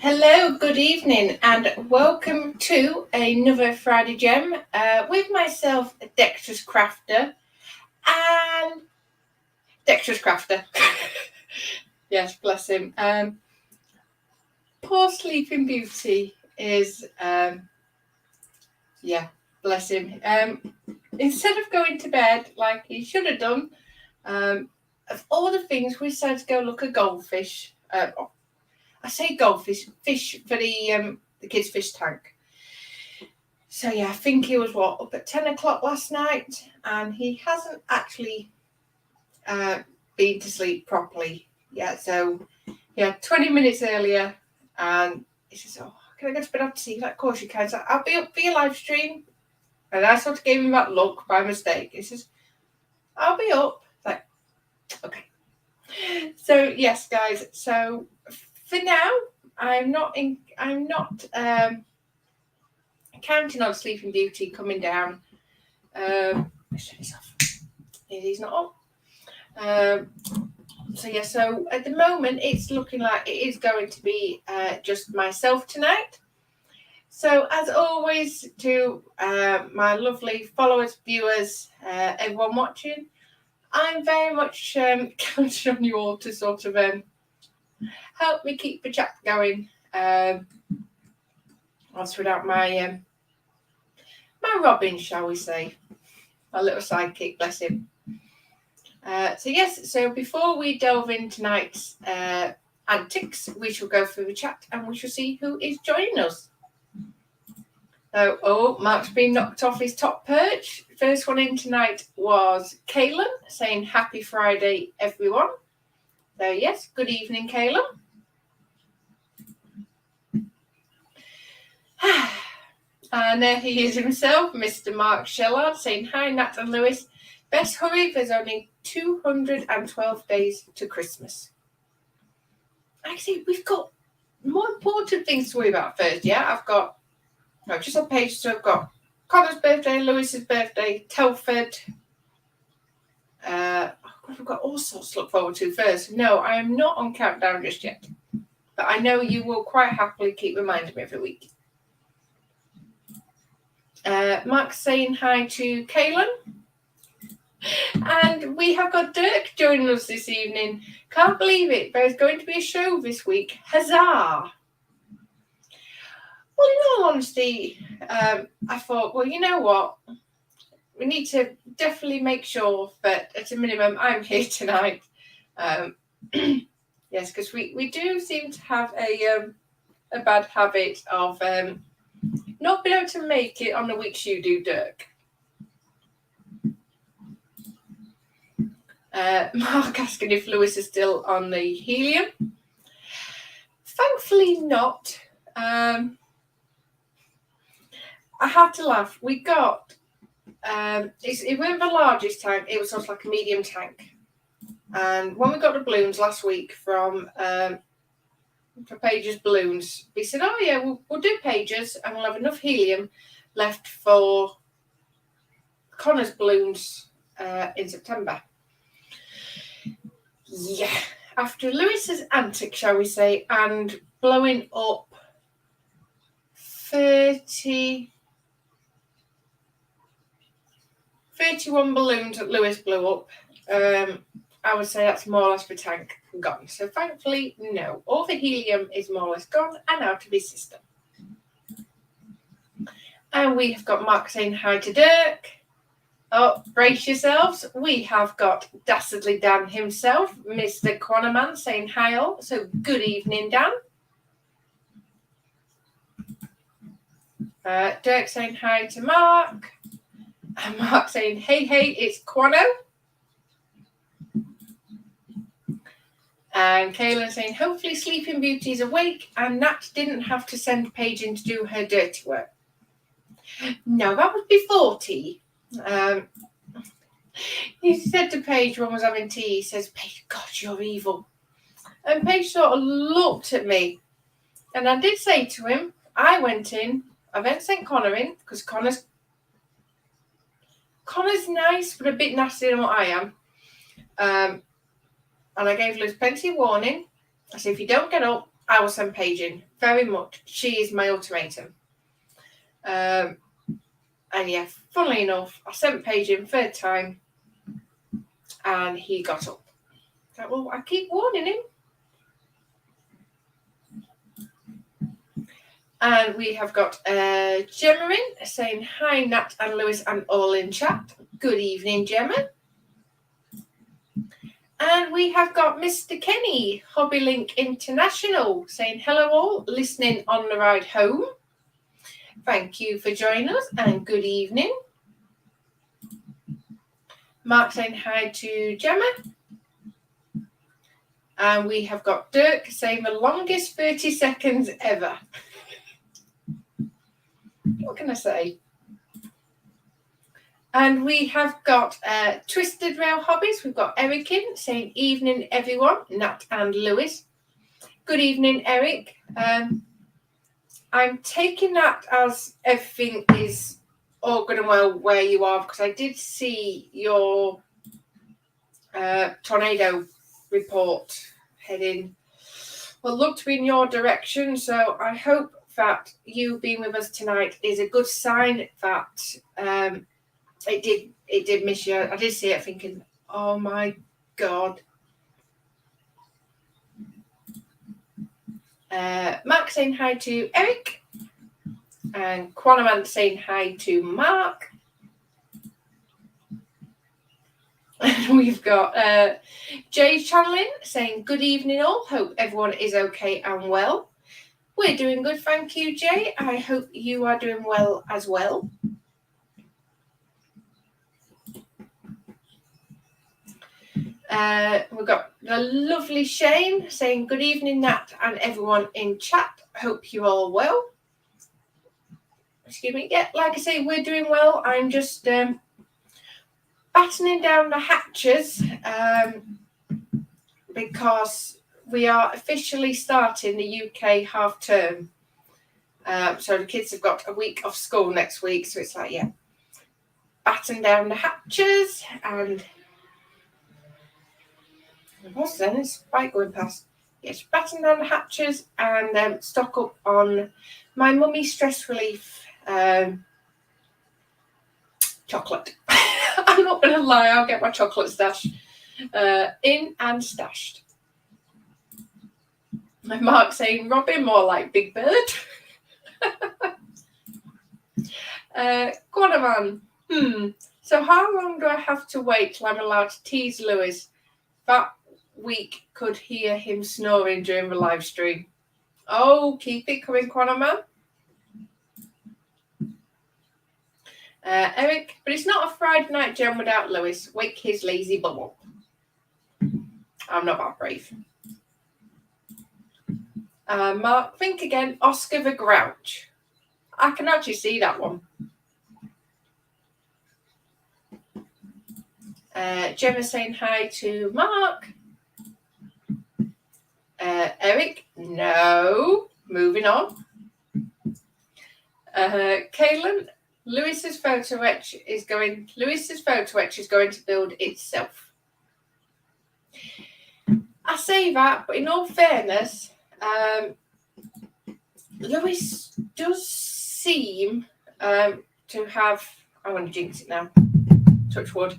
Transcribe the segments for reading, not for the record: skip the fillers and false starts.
Hello, good evening, and welcome to another Friday Gem with myself, Dexterous Crafter, and Dexterous Crafter. Yes, bless him. Poor Sleeping Beauty is, bless him. Instead of going to bed like he should have done, of all the things, we decided to go look at goldfish. I say goldfish, fish for the kids' fish tank. So yeah, I think he was up at 10 o'clock last night, and he hasn't actually been to sleep properly yet. So yeah, 20 minutes earlier, and he says, "Oh, can I go to bed after tea?" Like, of course you can. So I'll be up for your live stream. And I sort of gave him that look by mistake. He says, "I'll be up." Like, okay. So yes, guys. So for now, I'm not counting on Sleeping Beauty coming down. Let's turn this off. He's not up. So at the moment, it's looking like it is going to be just myself tonight. So as always, to my lovely followers, viewers, everyone watching, I'm very much counting on you all to sort of help me keep the chat going. Whilst without my Robin, shall we say, my little sidekick, bless him. So before we delve into tonight's antics, we shall go through the chat and we shall see who is joining us. So, Mark's been knocked off his top perch. First one in tonight was Kaylin, saying happy Friday, everyone. So yes, good evening, Kaylin. And there he is himself, Mr. Mark Shellard, saying hi, Nat and Lewis. Best hurry, there's only 212 days to Christmas. Actually, we've got more important things to worry about first, yeah? Just on page, so I've got Connor's birthday, Lewis's birthday, Telford. We've got all sorts to look forward to first. No, I am not on countdown just yet. But I know you will quite happily keep reminding me every week. Mark's saying hi to Kaylin. And we have got Dirk joining us this evening. Can't believe it. There's going to be a show this week. Huzzah! Well, in all honesty, I thought, well, you know what? We need to definitely make sure that at a minimum I'm here tonight. Yes, because we do seem to have a bad habit of not being able to make it on the weeks you do, Dirk. Mark asking if Lewis is still on the helium. Thankfully not. I had to laugh. We got it wasn't the largest tank, it was sort of like a medium tank. And when we got the balloons last week from Page's Balloons, we said, oh yeah, we'll do Page's and we'll have enough helium left for Connor's balloons in September. Yeah, after Lewis's antics, shall we say, and blowing up 31 balloons that Lewis blew up, I would say that's more or less the tank gone. So thankfully, no. All the helium is more or less gone and out of his system. And we have got Mark saying hi to Dirk. Oh, brace yourselves. We have got Dastardly Dan himself, Mr. Quanaman, saying hi all. So good evening, Dan. Dirk saying hi to Mark. And Mark saying, hey, it's Quano. And Kaylin saying, hopefully Sleeping Beauty's awake and Nat didn't have to send Paige in to do her dirty work. No, that would be 40. He said to Paige when I was having tea, he says, Paige, God, you're evil. And Paige sort of looked at me. And I did say to him, I went in, I then sent Connor in, because Connor's nice, but a bit nastier than what I am. And I gave Liz plenty of warning. I said, if you don't get up, I will send Paige in. Very much. She is my ultimatum. And yeah, funnily enough, I sent Paige in third time. And he got up. So, well, I keep warning him. And we have got Gemma in saying, hi, Nat and Lewis and all in chat. Good evening, Gemma. And we have got Mr. Kenny, Hobbylink International, saying, hello all, listening on the ride home. Thank you for joining us and good evening. Mark saying hi to Gemma. And we have got Dirk saying the longest 30 seconds ever. What can I say? And we have got Twisted Rail Hobbies. We've got Eric in saying, evening, everyone, Nat and Lewis. Good evening, Eric. I'm taking that as everything is all good and well where you are, because I did see your tornado report heading, well, looked to be in your direction. So I hope that you being with us tonight is a good sign that it did miss you. I did see it thinking, oh my God. Mark saying hi to Eric. And Quanaman saying hi to Mark. And we've got Jay channeling saying, good evening all. Hope everyone is okay and well. We're doing good, thank you, Jay. I hope you are doing well as well. We've got the lovely Shane saying, good evening, Nat, and everyone in chat. Hope you're all well. Excuse me. Yeah, like I say, we're doing well. I'm just battening down the hatches because we are officially starting the UK half term. So the kids have got a week off school next week. So it's like, yeah, batten down the hatches and... What's then? It's bike going past. Yes, batten down the hatches and stock up on my mummy stress relief chocolate. I'm not going to lie, I'll get my chocolate stash in and stashed. And Mark saying, Robin, more like Big Bird. Quanaman. So how long do I have to wait till I'm allowed to tease Lewis? That week could hear him snoring during the live stream. Oh, keep it coming, Quanaman. Eric, but it's not a Friday night jam without Lewis. Wake his lazy bum up. I'm not that brave. Mark, think again. Oscar the Grouch. I can actually see that one. Gemma saying hi to Mark. Eric, no. Moving on. Kaylin, Lewis's photo etch is going to build itself. I say that, but in all fairness, Lewis does seem to have, I want to jinx it now, touch wood.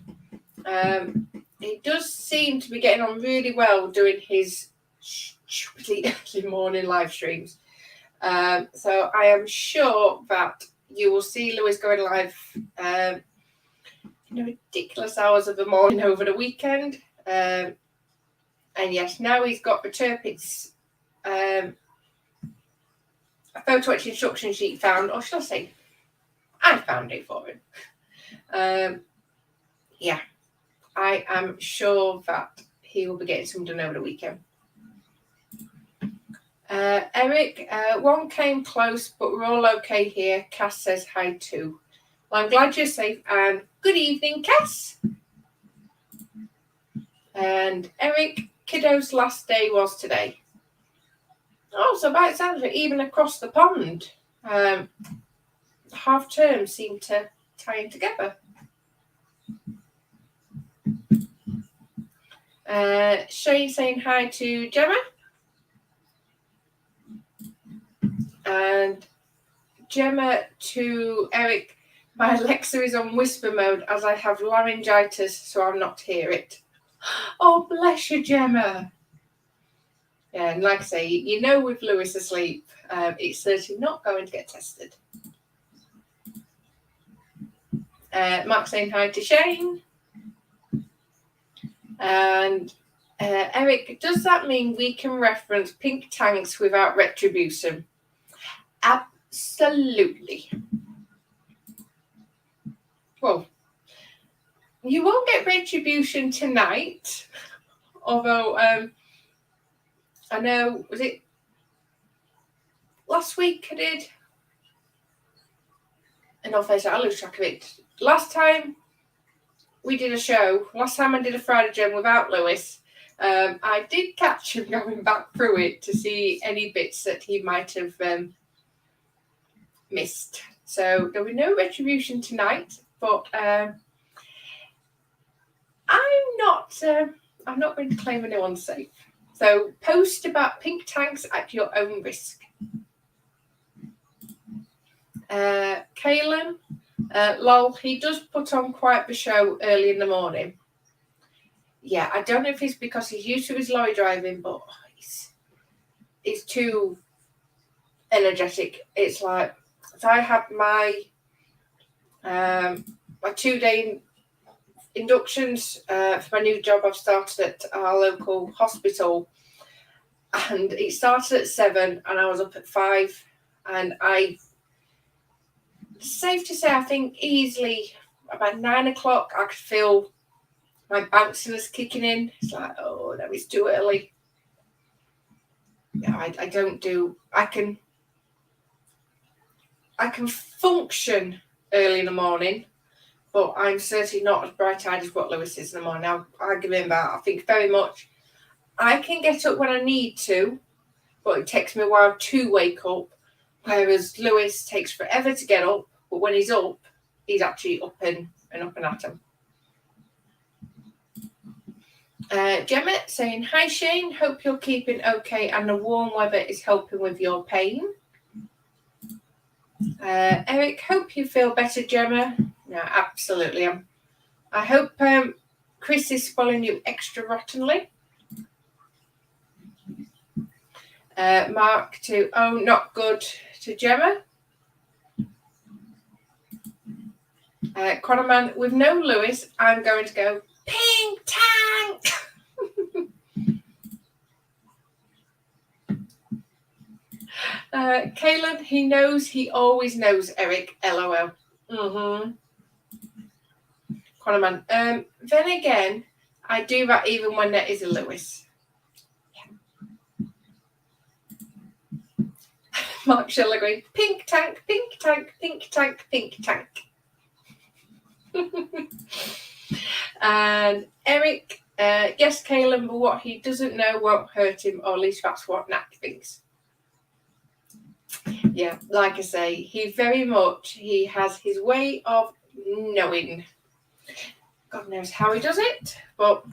He does seem to be getting on really well doing his stupidly early morning live streams. So I am sure that you will see Lewis going live ridiculous hours of the morning over the weekend. And yes, now he's got the Turpitz a photo etch instruction sheet found, or should I say, I found it for him. Yeah, I am sure that he will be getting some done over the weekend. Eric, one came close, but we're all okay here. Cass says hi too. Well, I'm glad you're safe, and good evening, Cass. And Eric, kiddo's last day was today. Oh, so by the sounds of it, even across the pond, half terms seem to tie in together. Shane saying hi to Gemma. And Gemma to Eric, my Alexa is on whisper mode as I have laryngitis, so I'll not hear it. Oh, bless you, Gemma. Yeah, and like I say, you know with Lewis asleep, it's certainly not going to get tested. Mark saying hi to Shane. And Eric, does that mean we can reference pink tanks without retribution? Absolutely. Well, you won't get retribution tonight, although I know, was it last week I did? And I lose track of it. Last time we did a show, last time I did a Friday Gem without Lewis, I did catch him going back through it to see any bits that he might have missed. So there'll be no retribution tonight, but I'm not going to claim anyone's safe. So post about pink tanks at your own risk. Kaelin, lol, he does put on quite the show early in the morning. Yeah, I don't know if it's because he's used to his lorry driving, but he's too energetic. It's like, so I had my 2-day inductions for my new job I've started at our local hospital, and it started at 7 and I was up at 5, and safe to say, I think easily about 9 o'clock I could feel my bounciness kicking in. It's like, oh no, it's too early. Yeah, I don't do, I can function early in the morning, but I'm certainly not as bright-eyed as what Lewis is in the morning. I'll give him that. I think very much I can get up when I need to, but it takes me a while to wake up, whereas Lewis takes forever to get up, but when he's up, he's actually up and at him. Gemma saying, hi Shane, hope you're keeping okay and the warm weather is helping with your pain. Eric, hope you feel better, Gemma. No, absolutely. I hope Chris is spoiling you extra rottenly. Mark to, oh, not good, to Gemma. Chronoman, with no Lewis, I'm going to go pink tank. Caleb, he knows, he always knows, Eric, LOL. Chronoman, then again, I do that even when there is a Lewis. Yeah. Mark Shell agreed, pink tank, pink tank, pink tank, pink tank. And Eric, yes, Caleb, but what he doesn't know won't hurt him, or at least that's what Nat thinks. Yeah, like I say, he has his way of knowing. God knows how he does it, but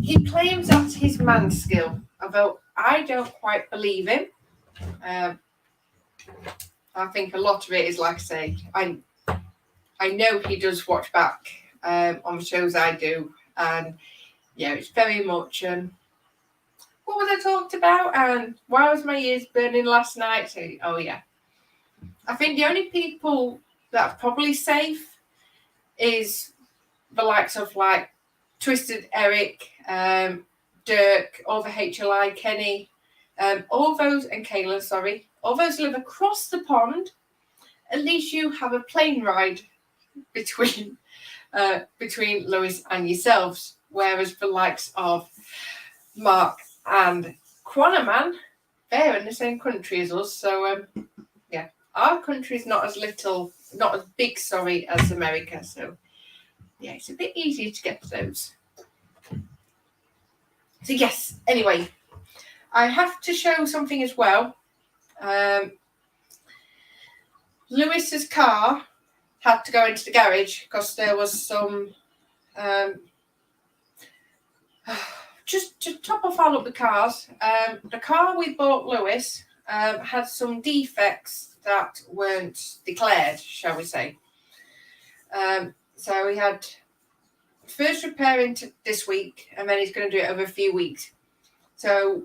he claims that's his man skill, although I don't quite believe him. I think a lot of it is, like I say, I know he does watch back on the shows I do, and yeah, it's very much what was I talked about, and why was my ears burning last night? So, oh yeah, I think the only people that are probably safe is the likes of like Twisted Eric, Dirk, all the HLI, Kenny, all those, and Kayla, sorry, all those live across the pond. At least you have a plane ride between Lewis and yourselves, whereas the likes of Mark and Quanaman, they're in the same country as us. So yeah, our country is not as big, as America. So yeah, it's a bit easier to get those. So yes, anyway, I have to show something as well. Lewis's car had to go into the garage because there was some just to top off all of the cars. The car we bought Lewis had some defects that weren't declared, shall we say. So we had first repair into this week, and then he's going to do it over a few weeks. So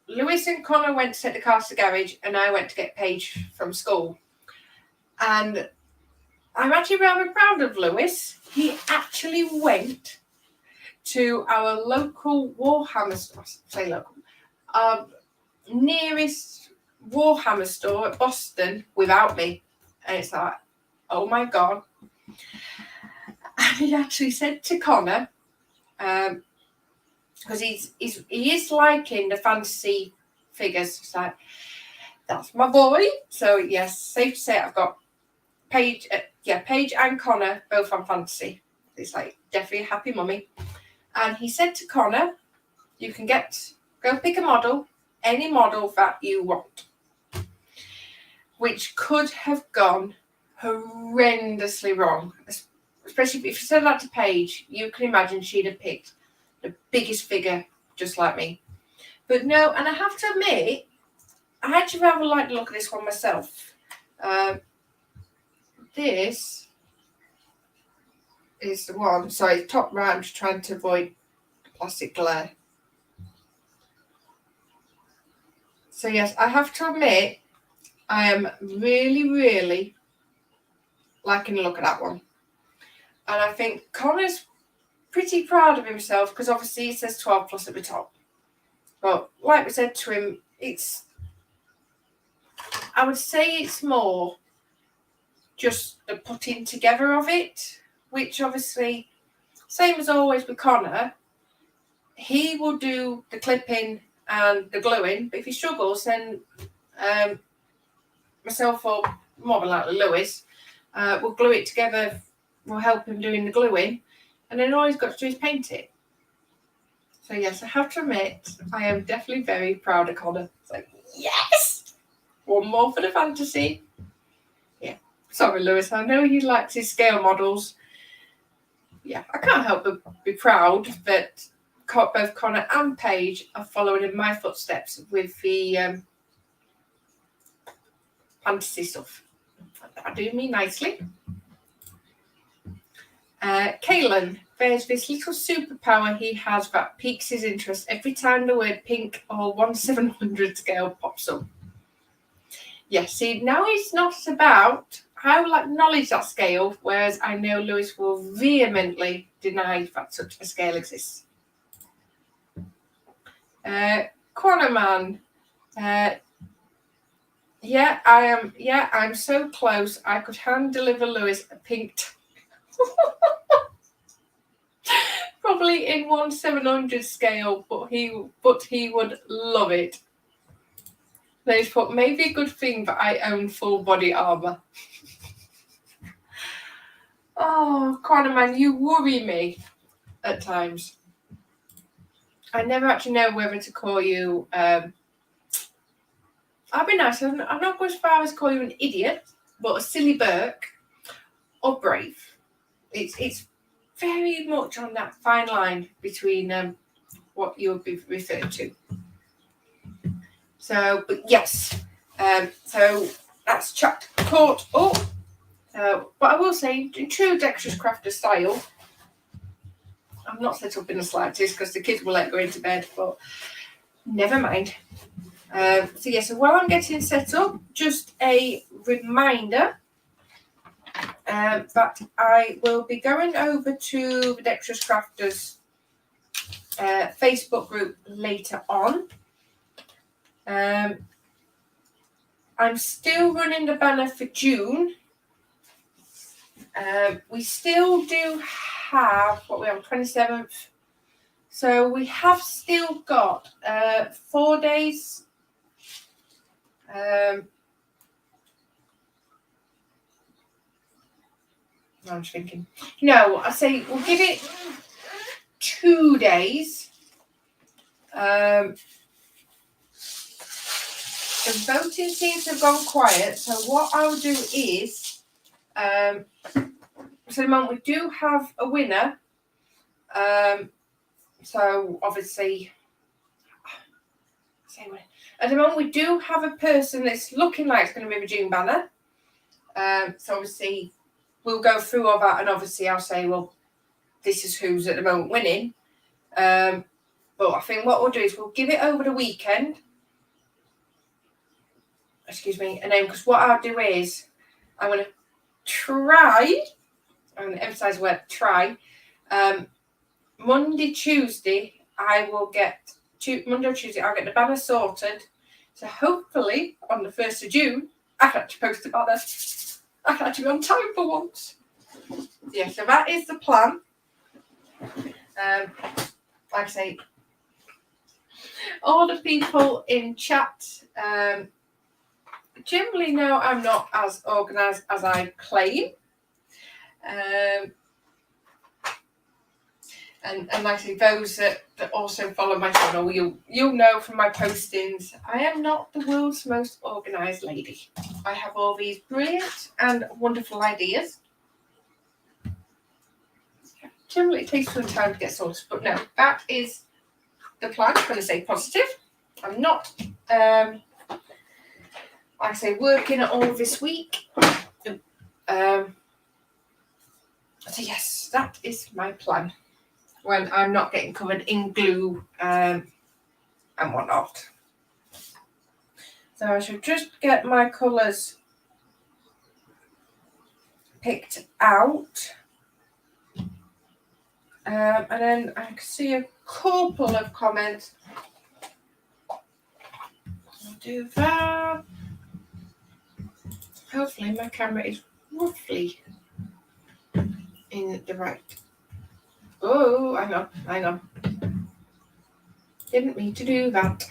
Lewis and Connor went to take the cars to the garage, and I went to get Paige from school. And I'm actually rather proud of Lewis. He actually went to our local Warhammer store, nearest Warhammer store at Boston without me. And it's like, oh my God. And he actually said to Connor, because he is liking the fantasy figures. It's like, that's my boy. So yes, safe to say I've got Paige and Connor both on fantasy. It's like definitely a happy mummy. And he said to Connor, you can go pick a model, any model that you want. Which could have gone horrendously wrong. Especially if you said that to Paige, you can imagine she'd have picked the biggest figure just like me. But no, and I have to admit, I actually rather like the look of this one myself. This is the one. Sorry, top right, I'm just trying to avoid plastic glare. So yes, I have to admit, I am really, really liking the look of that one. And I think Connor's pretty proud of himself because obviously it says 12 plus at the top. But like we said to him, I would say it's more just the putting together of it, which obviously, same as always with Connor, he will do the clipping and the gluing, but if he struggles, then myself or more than likely Lewis will glue it together, will help him doing the gluing, and then all he's got to do is paint it. So yes, I have to admit, I am definitely very proud of Connor. It's like, yes! One more for the fantasy. Yeah. Sorry, Lewis, I know he likes his scale models. Yeah, I can't help but be proud that both Connor and Paige are following in my footsteps with the fantasy stuff. I do me nicely. Kalen, there's this little superpower he has that piques his interest every time the word pink or 1/700 scale pops up. Yes, see, now it's not about, I will acknowledge that scale, whereas I know Lewis will vehemently deny that such a scale exists. Quanaman, I'm so close. I could hand deliver Lewis a pink probably in 1/700 scale, but he would love it. They've put, maybe a good thing that I own full body armor. Oh, Quanaman, you worry me at times. I never actually know whether to call you. I'll be nice. I'm not going as far as call you an idiot, but a silly Burke or brave. It's very much on that fine line between what you would be referred to. So, but yes, so that's caught up. But I will say, in true Dexterous crafter style, I'm not set up in the slightest because the kids will let go into bed, but never mind. So while I'm getting set up, just a reminder But I will be going over to the Dexterous Crafters Facebook group later on. I'm still running the banner for June. We still do have, what we have, 27th. So we have still got 4 days. I'm just thinking. No, I say we'll give it 2 days. The voting seems to have gone quiet. So what I'll do is, so the moment we do have a winner. So obviously, at the moment we do have a person that's looking like it's going to be a June banner. So obviously we'll go through all that, and obviously I'll say, well, this is who's at the moment winning. But I think what we'll do is we'll give it over the weekend. Excuse me. And then, because what I'll do is I'm going to try, I'm going to emphasize the word try. Monday, Tuesday, I will get, Monday or Tuesday, I'll get the banner sorted. So hopefully on the 1st of June, I can actually post the banner. I can actually be on time for once. Yeah, so that is the plan. Like I say, all the people in chat generally know I'm not as organised as I claim. And like I say, those that also follow my channel, you'll know from my postings, I am not the world's most organised lady. I have all these brilliant and wonderful ideas. Generally, it takes some time to get sorted, but no, that is the plan. I'm going to say positive. I'm not, like I say, working at all this week. So yes, that is my plan. When I'm not getting covered in glue and whatnot. So I should just get my colours picked out. And then I can see a couple of comments. I'll do that. Hopefully my camera is roughly in the right. Oh, hang on. Didn't mean to do that.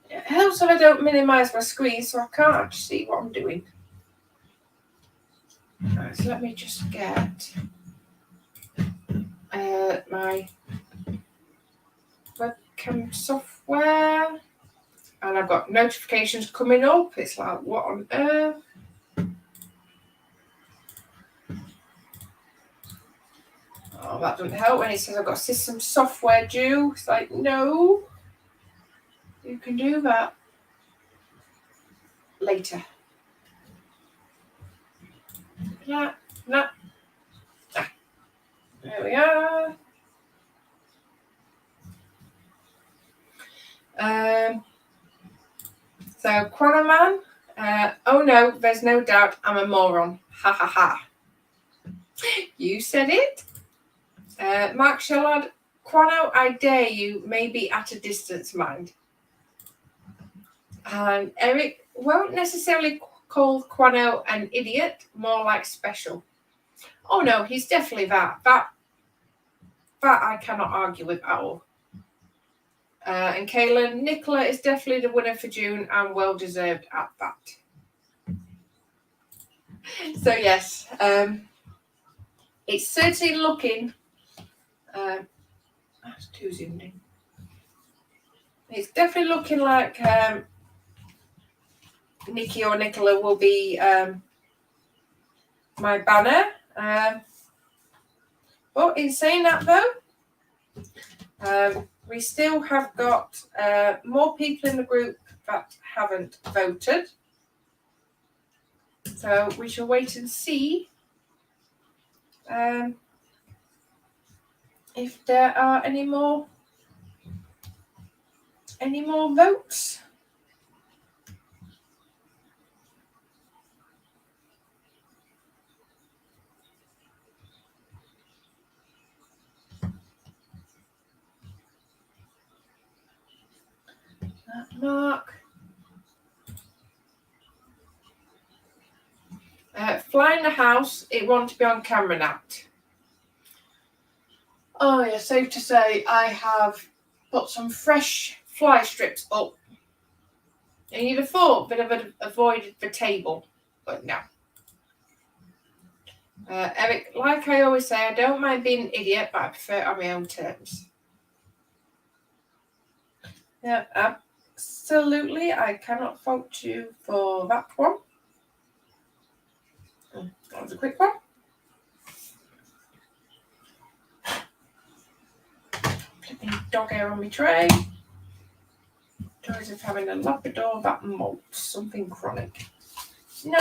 It helps if I don't minimise my screen so I can't actually see what I'm doing. Right, so let me just get my webcam software, and I've got notifications coming up. It's like, what on earth? Oh, that doesn't help when it says I've got system software due. It's like, no, you can do that later. Nah. There we are. So Chronoman, oh no, there's no doubt I'm a moron. Ha ha ha. You said it. Mark Shellard, Chrono, I dare you, maybe at a distance, mind. And Eric won't necessarily call Chrono an idiot, more like special. Oh no, he's definitely that. That I cannot argue with at all. And Kaylin, Nicola is definitely the winner for June and well deserved at that. So yes, it's certainly looking. That's too zoomed in. It's definitely looking like Nikki or Nicola will be my banner. But in saying that though, we still have got more people in the group that haven't voted. So we shall wait and see if there are any more votes. Mark. Flying the house, it won't be on camera now. Oh yeah, safe to say I have put some fresh fly strips up. And you'd have thought that I've avoided the table, but no. Eric, like I always say, I don't mind being an idiot, but I prefer it on my own terms. Yeah, absolutely. I cannot fault you for that one. That was a quick one. Flipping dog hair on my tray. Joys of having a Labrador that molts something chronic. No.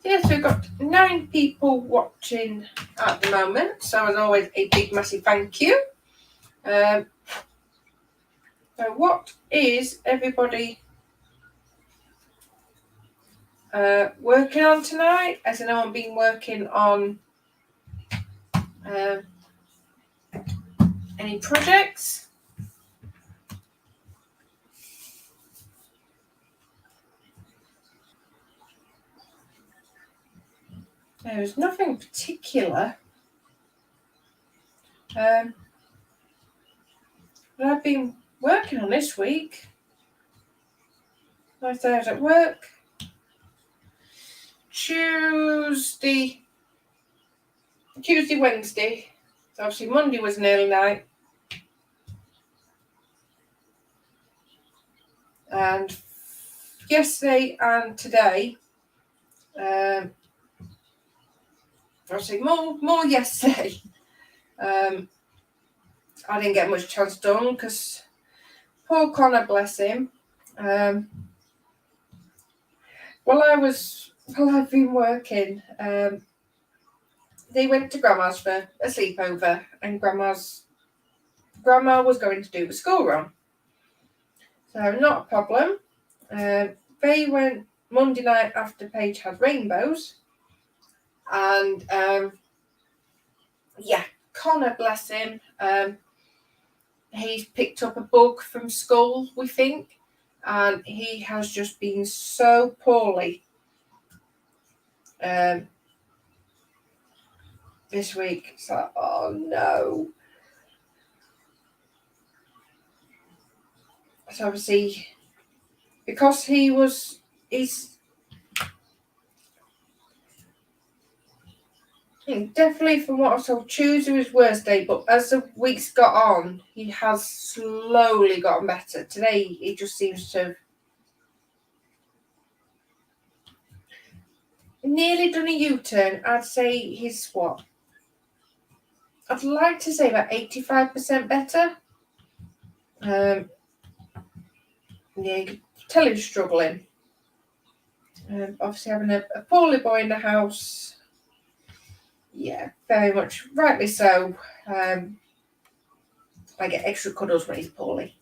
Yes, we've got 9 people watching at the moment. So as always, a big massive thank you. So what is everybody working on tonight? As I know, I've been working on any projects. There's nothing particular that I've been working on this week. Like I was at work Tuesday, Wednesday. So obviously Monday was an early night. And yesterday and today, obviously more yesterday. I didn't get much chance done because poor Connor, bless him. While I've been working, they went to Grandma's for a sleepover, and Grandma was going to do the school run. So not a problem. They went Monday night after Paige had rainbows, and Connor, bless him, he's picked up a bug from school, we think, and he has just been so poorly this week. It's like, oh no. So obviously, because he's definitely, from what I was told, Tuesday was his worst day, but as the weeks got on, he has slowly gotten better. Today, he just seems to have nearly done a U-turn. I'd say he's what? I'd like to say about 85% better. Yeah, you can tell he's struggling. Obviously, having a poorly boy in the house. Yeah, very much rightly so. I get extra cuddles when he's poorly.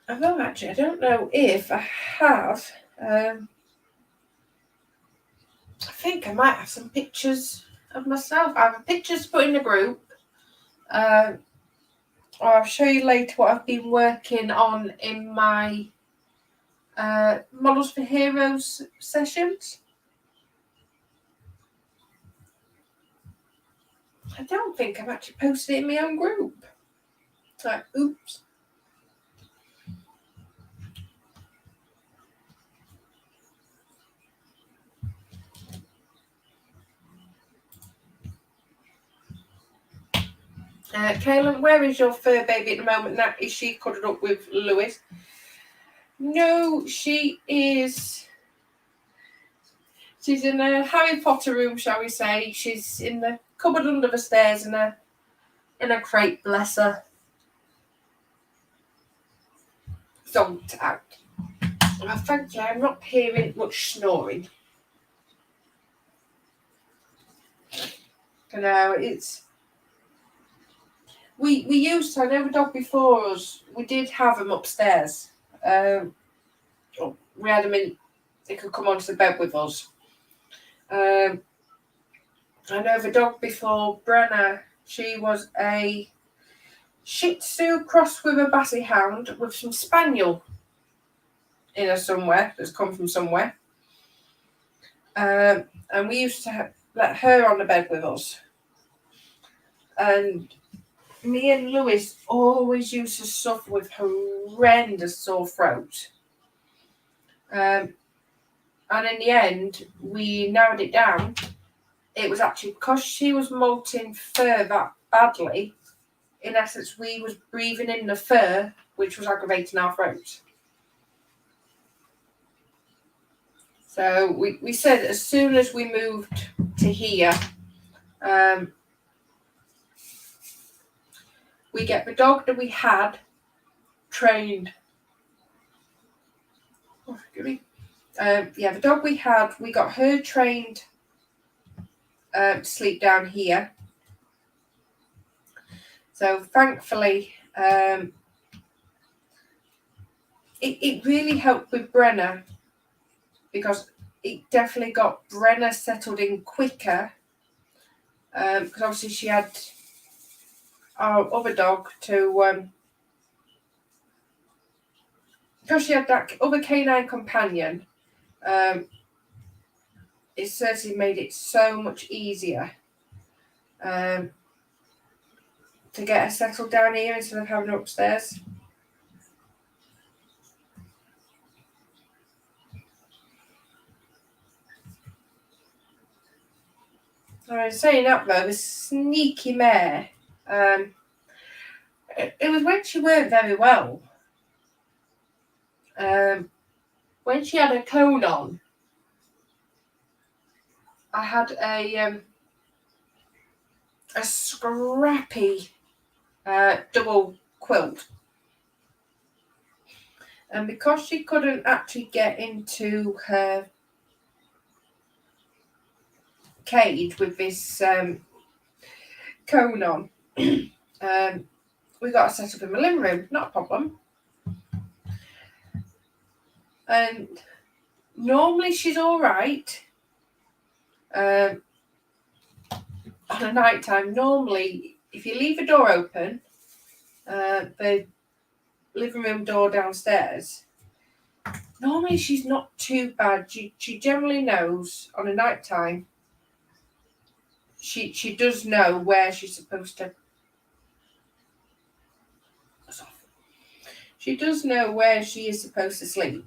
Although actually, I don't know if I have. I think I might have some pictures of myself. I have pictures to put in the group. Or I'll show you later what I've been working on in my Models for Heroes sessions. I don't think I've actually posted it in my own group. So, oops. Kaylin, where is your fur baby at the moment? Now, is she cuddled up with Lewis? No, she is. She's in a Harry Potter room, shall we say. She's in the cupboard under the stairs in a crate, bless her. Zonked out. Well, thankfully, I'm not hearing much snoring. You know, it's. We used to, I know the dog before us, we did have him upstairs. We had them in, they could come onto the bed with us. I know the dog before Brenna, she was a Shih Tzu crossed with a Basset Hound with some Spaniel in her somewhere, that's come from somewhere. And we used to let her on the bed with us. And me and Lewis always used to suffer with horrendous sore throat. And in the end, we narrowed it down. It was actually because she was molting fur that badly. In essence, we was breathing in the fur, which was aggravating our throat. So we said as soon as we moved to here, we get the dog that we had trained. The dog we had, we got her trained to sleep down here. So thankfully, it really helped with Brenna, because it definitely got Brenna settled in quicker. Because obviously she had our other dog to, because she had that other canine companion, it certainly made it so much easier to get her settled down here instead of having her upstairs. Saying that though, the sneaky mare, it was when she weren't very well. When she had a cone on, I had a scrappy double quilt. And because she couldn't actually get into her cage with this cone on, we got her set up in my living room, not a problem. And normally she's all right. On a night time, normally if you leave a door open, the living room door downstairs, normally she's not too bad. She generally knows on a night time. She does know where she's supposed to. She does know where she is supposed to sleep.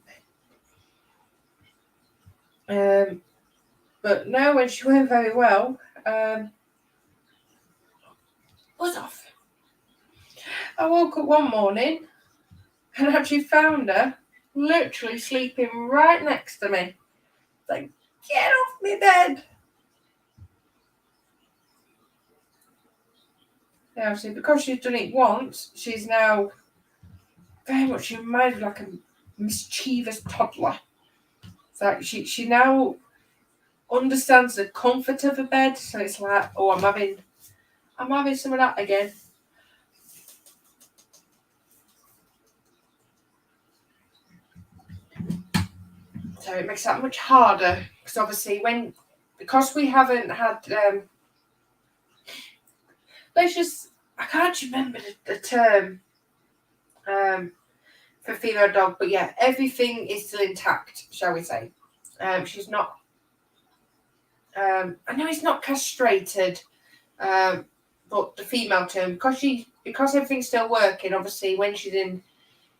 But now when she went very well, was off. I woke up one morning and actually found her literally sleeping right next to me. Like, get off me bed. Now, see, because she's done it once, she's now very much in mind like a mischievous toddler. It's like she now understands the comfort of a bed, so it's like, oh, I'm having some of that again. So it makes that much harder, because obviously because we haven't had I can't remember the term for female dog, but yeah, everything is still intact, shall we say. She's not I know it's not castrated, but the female term, because everything's still working, obviously when she's in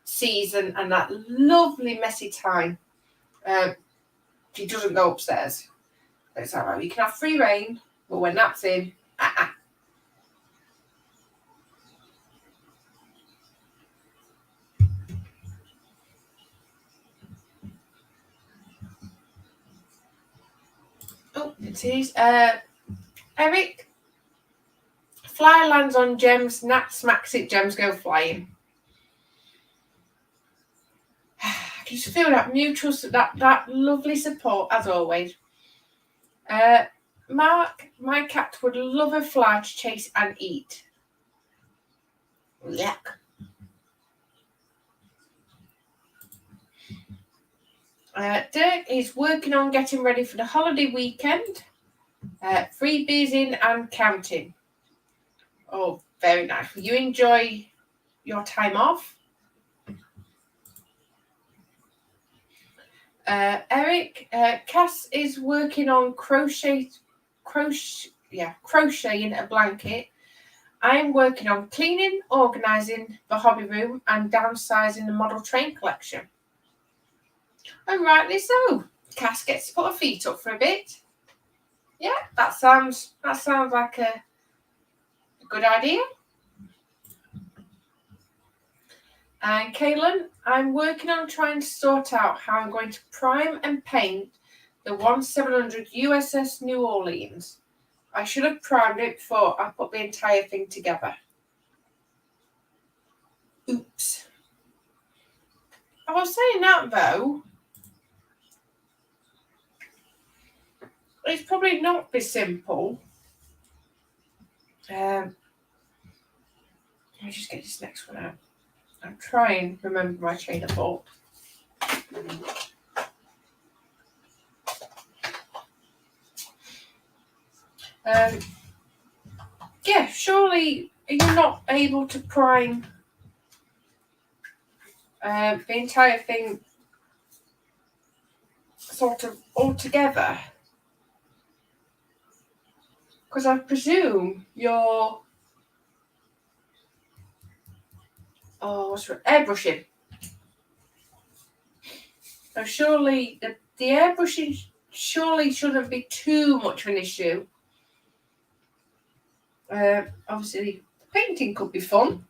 season and that lovely messy time, she doesn't go upstairs. It's alright, you can have free reign, but when that's in, Oh, it is. Eric, fly lands on Gems, Nat smacks it, Gems go flying. I can just feel that mutual, that lovely support as always. Mark, my cat would love a fly to chase and eat. Yuck. Dirk is working on getting ready for the holiday weekend. Freebies in and counting. Oh, very nice. Will you enjoy your time off? Eric, Cass is working on crocheting a blanket. I'm working on cleaning, organising the hobby room and downsizing the model train collection. And rightly so. Cass gets to put her feet up for a bit. Yeah, that sounds like a good idea. And Kaylin, I'm working on trying to sort out how I'm going to prime and paint the 1700 USS New Orleans. I should have primed it before I put the entire thing together. Oops. I was saying that though, it's probably not this simple. Let me just get this next one out. I'm trying to remember my chain of thought. Yeah, surely you're not able to prime the entire thing sort of all together. Because I presume you're airbrushing. So surely the airbrushing surely shouldn't be too much of an issue. Obviously, painting could be fun.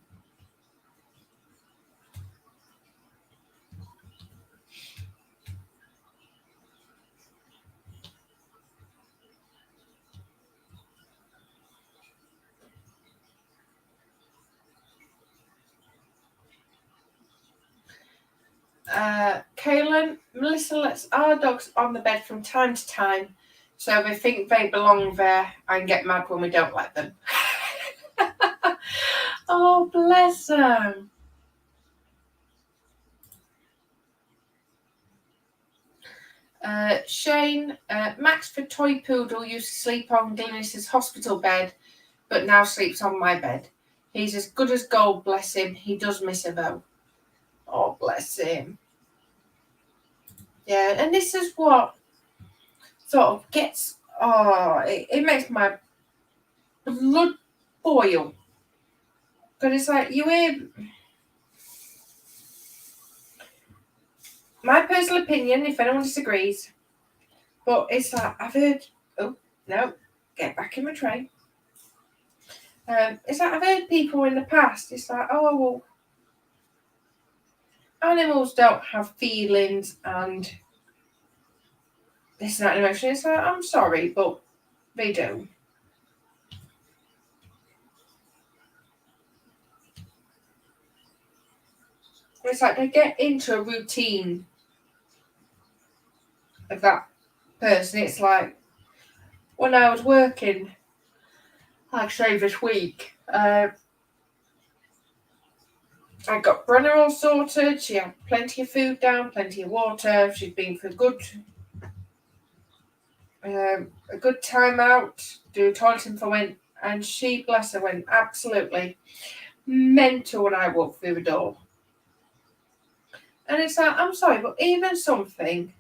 Kaylin, Melissa lets our dogs on the bed from time to time, so they think they belong there and get mad when we don't let them. Oh, bless them. Shane, Max the toy poodle used to sleep on Glynis's hospital bed, but now sleeps on my bed. He's as good as gold, bless him. He does miss her though. Oh, bless him. Yeah, and this is what sort of gets, it makes my blood boil. Because it's like, you hear, my personal opinion, if anyone disagrees, but it's like, I've heard, oh, no, get back in my tray. It's like, I've heard people in the past, it's like, oh, well, animals don't have feelings and this and that emotion. It's like, I'm sorry, but they do. It's like they get into a routine of that person. It's like when I was working, like say this week, I got Brenna all sorted. She had plenty of food down, plenty of water. She'd been for a good time out, do toileting for went, and she, bless her, went absolutely mental when I walked through the door. And it's like, I'm sorry, but even something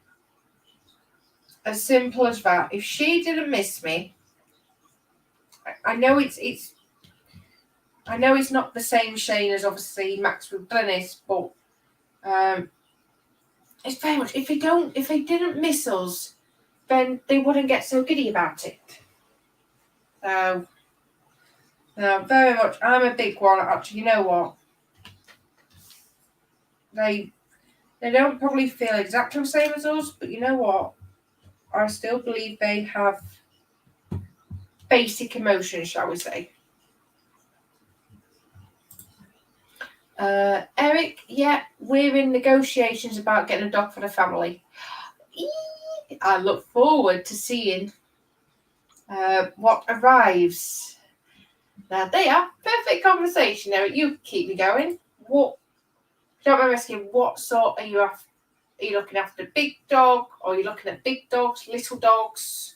as simple as that, if she didn't miss me, I know it's not the same Shane as obviously Max with Glennis, but it's very much if they didn't miss us, then they wouldn't get so giddy about it. So no, very much. I'm a big one. Actually, you know what? They don't probably feel exactly the same as us, but you know what? I still believe they have basic emotions, shall we say. Eric, yeah, we're in negotiations about getting a dog for the family. I look forward to seeing what arrives. Now, they are perfect conversation, Eric. You keep me going. Don't mind asking, what sort are you after? Are you looking after a big dog, or are you looking at big dogs, little dogs,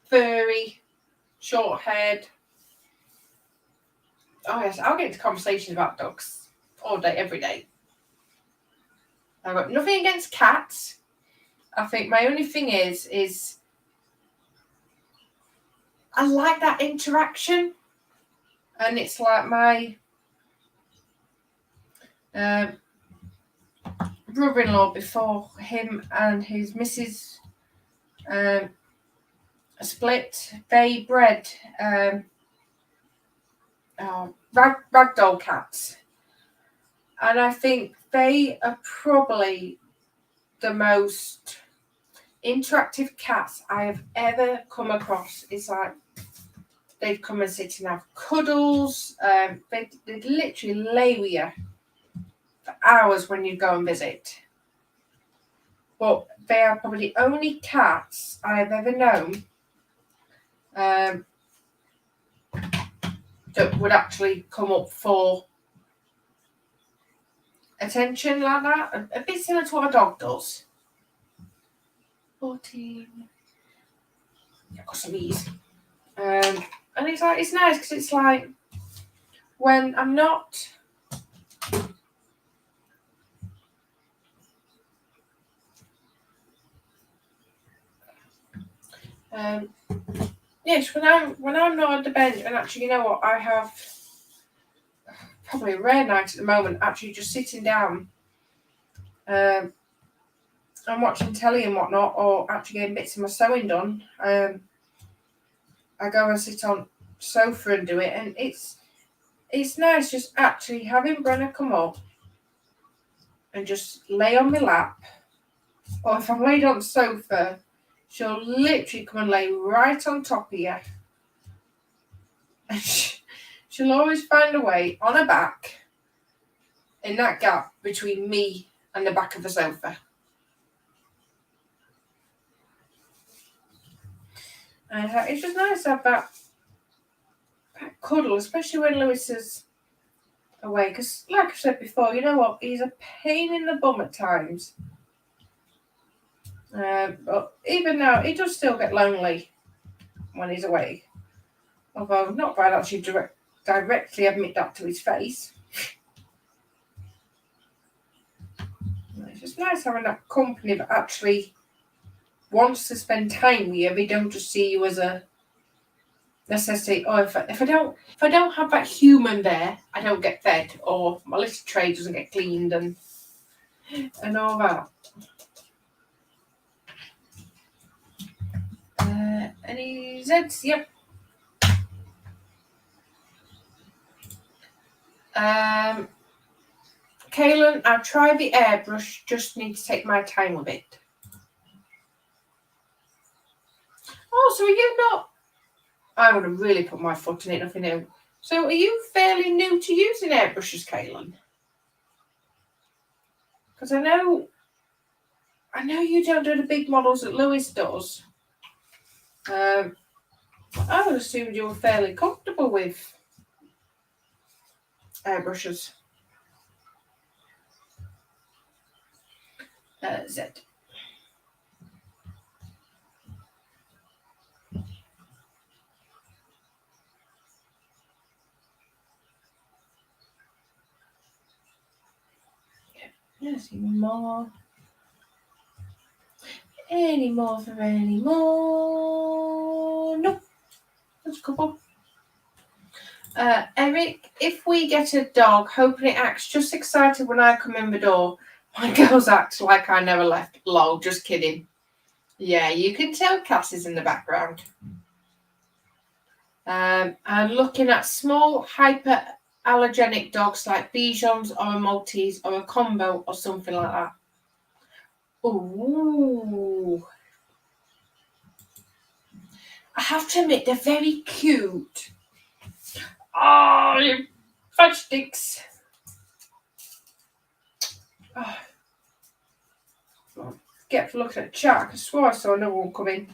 furry, short haired? Oh yes, I'll get into conversations about dogs all day, every day. I've got nothing against cats. I think my only thing is I like that interaction. And it's like my brother-in-law, before him and his missus split, they bred ragdoll cats. And I think they are probably the most interactive cats I have ever come across. It's like they'd come and sit and have cuddles. They'd literally lay with you for hours when you go and visit. But they are probably the only cats I have ever known that would actually come up for attention like that. A bit similar to what a dog does. 14. I've got some ease. And it's like, it's nice because it's like when I'm not yes, when I'm not at the bench, and actually, you know what, I have probably a rare night at the moment, actually just sitting down and watching telly and whatnot, or actually getting bits of my sewing done. I go and sit on the sofa and do it, and it's nice just actually having Brenna come up and just lay on my lap, or if I'm laid on the sofa, she'll literally come and lay right on top of you. And she'll always find a way on her back in that gap between me and the back of the sofa. And it's just nice to have that cuddle, especially when Lewis is away. Because, like I've said before, you know what? He's a pain in the bum at times. But even now, he does still get lonely when he's away. Although, not bad actually directly admit that to his face. It's just nice having that company that actually wants to spend time with you. They don't just see you as a necessity. Oh, if I don't have that human there, I don't get fed, or my little tray doesn't get cleaned, and all that. Any Zeds? Yep. Kaylin, I've tried the airbrush, just need to take my time with it. Oh, so are you not? I would have really put my foot in it, nothing new. So are you fairly new to using airbrushes, Kaylin? Because I know you don't do the big models that Lewis does. I would assume you were fairly comfortable with airbrushes. Z. Yes, even more. Any more for any more? Nope. That's a couple. Eric, if we get a dog, hoping it acts just excited when I come in the door. My girls act like I never left. Lol, just kidding. Yeah, you can tell Cass is in the background. And looking at small hyperallergenic dogs like Bijons or a Maltese or a combo or something like that. Ooh. I have to admit, they're very cute. Oh, you fudge sticks. Oh. Get to look at chat. I swore I saw another one come in.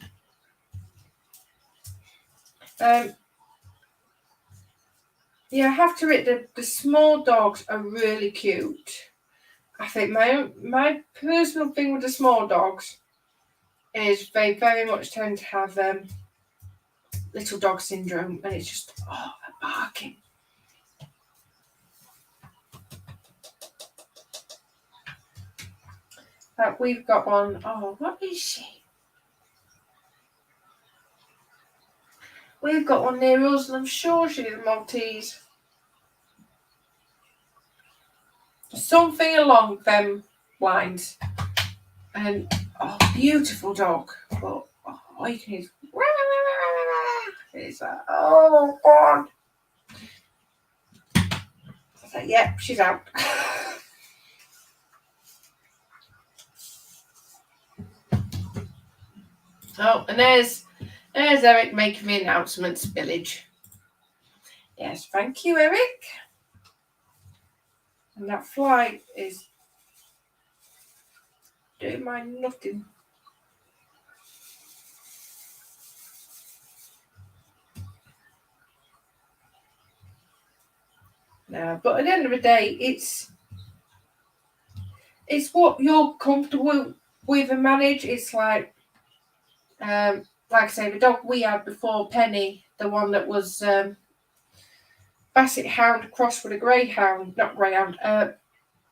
Yeah, I have to admit, the small dogs are really cute. I think my personal thing with the small dogs is they very much tend to have little dog syndrome, and it's just they're barking. We've got one. Oh, what is she? We've got one near us, and I'm sure she's a Maltese. Something along them lines. And beautiful dog. But you can hear it's like, oh God. I was like, yep, she's out. Oh, and there's Eric making the announcements, village. Yes, thank you, Eric. And that fly is doing my nothing. No, but at the end of the day, it's what you're comfortable with and manage. It's like I say, the dog we had before, Penny, the one that was Basset Hound crossed with a Greyhound, not Greyhound,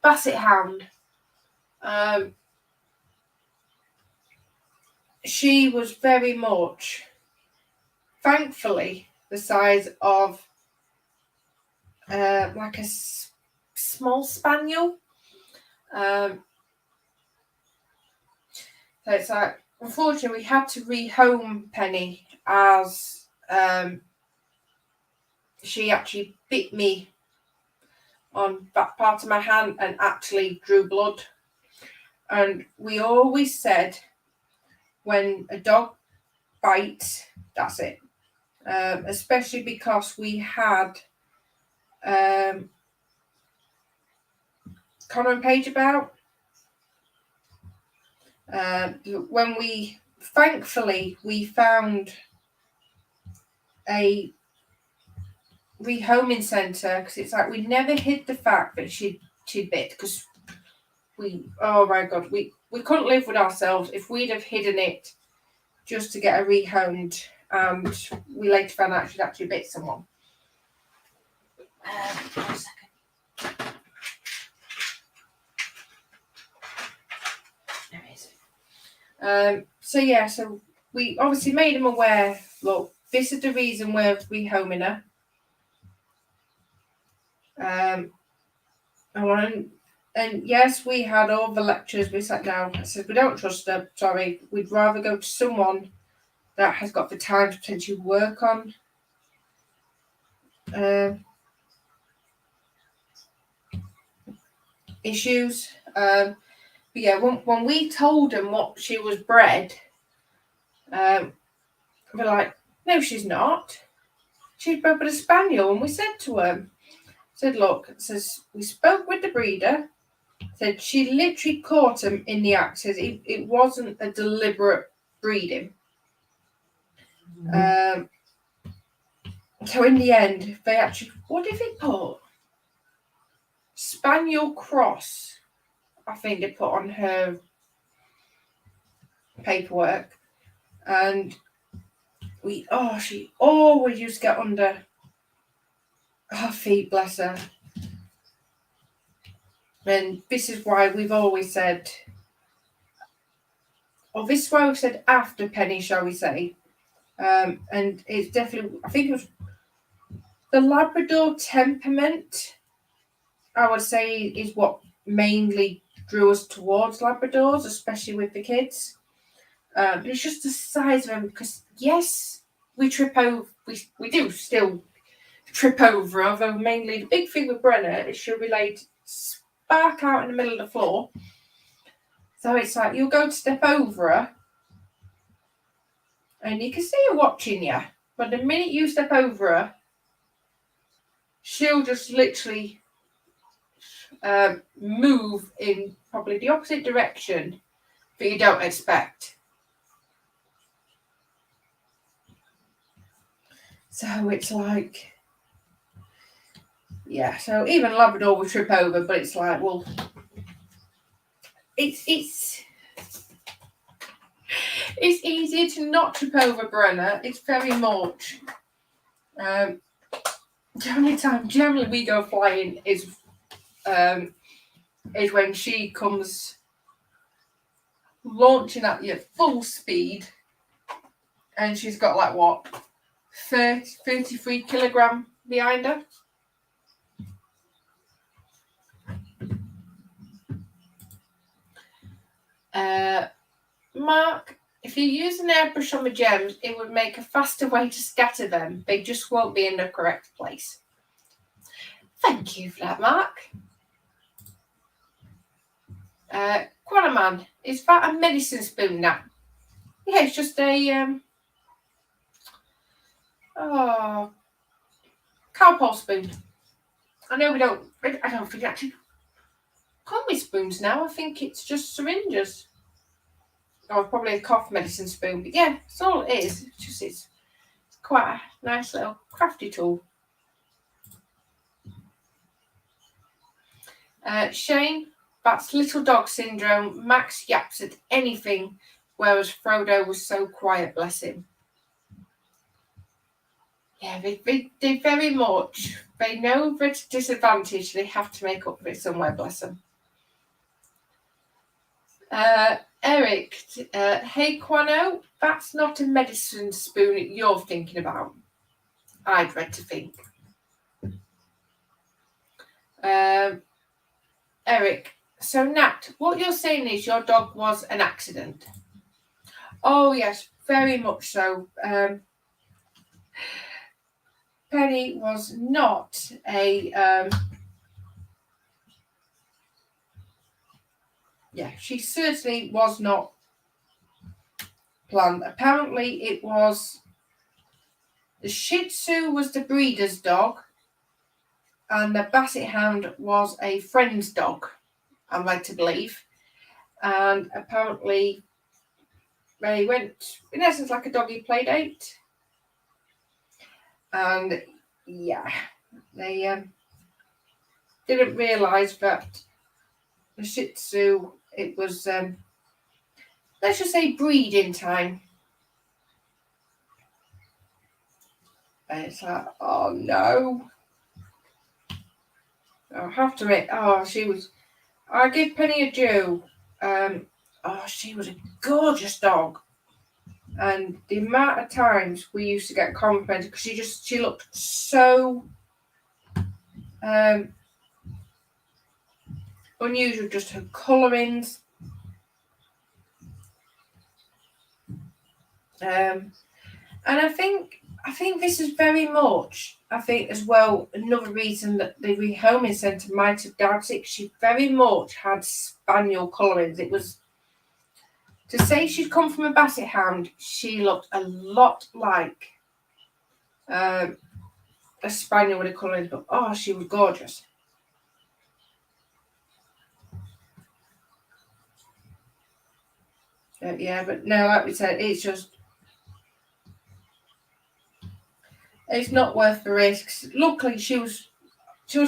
Basset Hound. She was very much, thankfully, the size of like a small spaniel. So it's like, unfortunately, we had to rehome Penny as she actually bit me on that part of my hand and actually drew blood. And we always said, when a dog bites, that's it. Especially because we had Connor and Paige about. When thankfully we found a rehoming centre, because it's like we never hid the fact that she'd bit, because oh my God, we couldn't live with ourselves if we'd have hidden it just to get her rehomed, and we later found out she'd actually bit someone. 1 second. There it is. So we obviously made him aware, look, this is the reason we're rehoming her. And yes, we had all the lectures. We sat down. I said, we don't trust her. Sorry, we'd rather go to someone that has got the time to potentially work on issues. But yeah, when we told them what she was bred, we're like, no, she's not. She's bred with a spaniel. And we said to her, look, we spoke with the breeder. Said she literally caught him in the act. Says it wasn't a deliberate breeding. So in the end, they actually, what did they put? Spaniel cross, I think they put on her paperwork. And she always used to get under her feet, bless her. And this is why we've always said, this is why we've said after Penny, shall we say. And it's definitely, I think it was the Labrador temperament, I would say, is what mainly drew us towards Labradors, especially with the kids. But it's just the size of them, because yes, we trip over, we do still trip over, although mainly the big thing with Brenna is she'll be laid spark out in the middle of the floor. So it's like you'll go to step over her and you can see her watching you, but the minute you step over her, she'll just literally move in probably the opposite direction that you don't expect. So it's like, yeah, so even Labrador will trip over, but it's like, well, it's easier to not trip over Brenna. It's very much. The only time generally we go flying is when she comes launching at you at full speed, and she's got like what 33 kilogram behind her. Mark, if you use an airbrush on the gems, it would make a faster way to scatter them. They just won't be in the correct place. Thank you for that, Mark. Quanaman, is that a medicine spoon now? Yeah, it's just a cowpole spoon. I know I don't think actually come with spoons now. I think it's just syringes. Or probably a cough medicine spoon. But yeah, that's all it is. It's quite a nice little crafty tool. Shane, that's little dog syndrome. Max yaps at anything, whereas Frodo was so quiet, bless him. Yeah, they very much. They know that disadvantage. They have to make up for it somewhere, bless them. Eric, hey Quano, that's not a medicine spoon you're thinking about. I dread to think. Eric, so Nat, what you're saying is your dog was an accident. Oh yes, very much so. Penny was not a she certainly was not planned. Apparently it was the Shih Tzu was the breeder's dog and the Basset Hound was a friend's dog, I'm led to believe. And apparently they went, in essence, like a doggy play date. And yeah, they didn't realise that the Shih Tzu, it was, let's just say, breeding time. And it's like, oh no. I have to admit, I give Penny a due. She was a gorgeous dog. And the amount of times we used to get complimented because she looked so unusual, just her colourings. And I think this is very much, I think as well, another reason that the rehoming centre might have doubted it. She very much had spaniel colourings. It was, to say she'd come from a Basset Hound, she looked a lot like a spaniel with a colourings, but she was gorgeous. But no, like we said, it's not worth the risks. Luckily, she was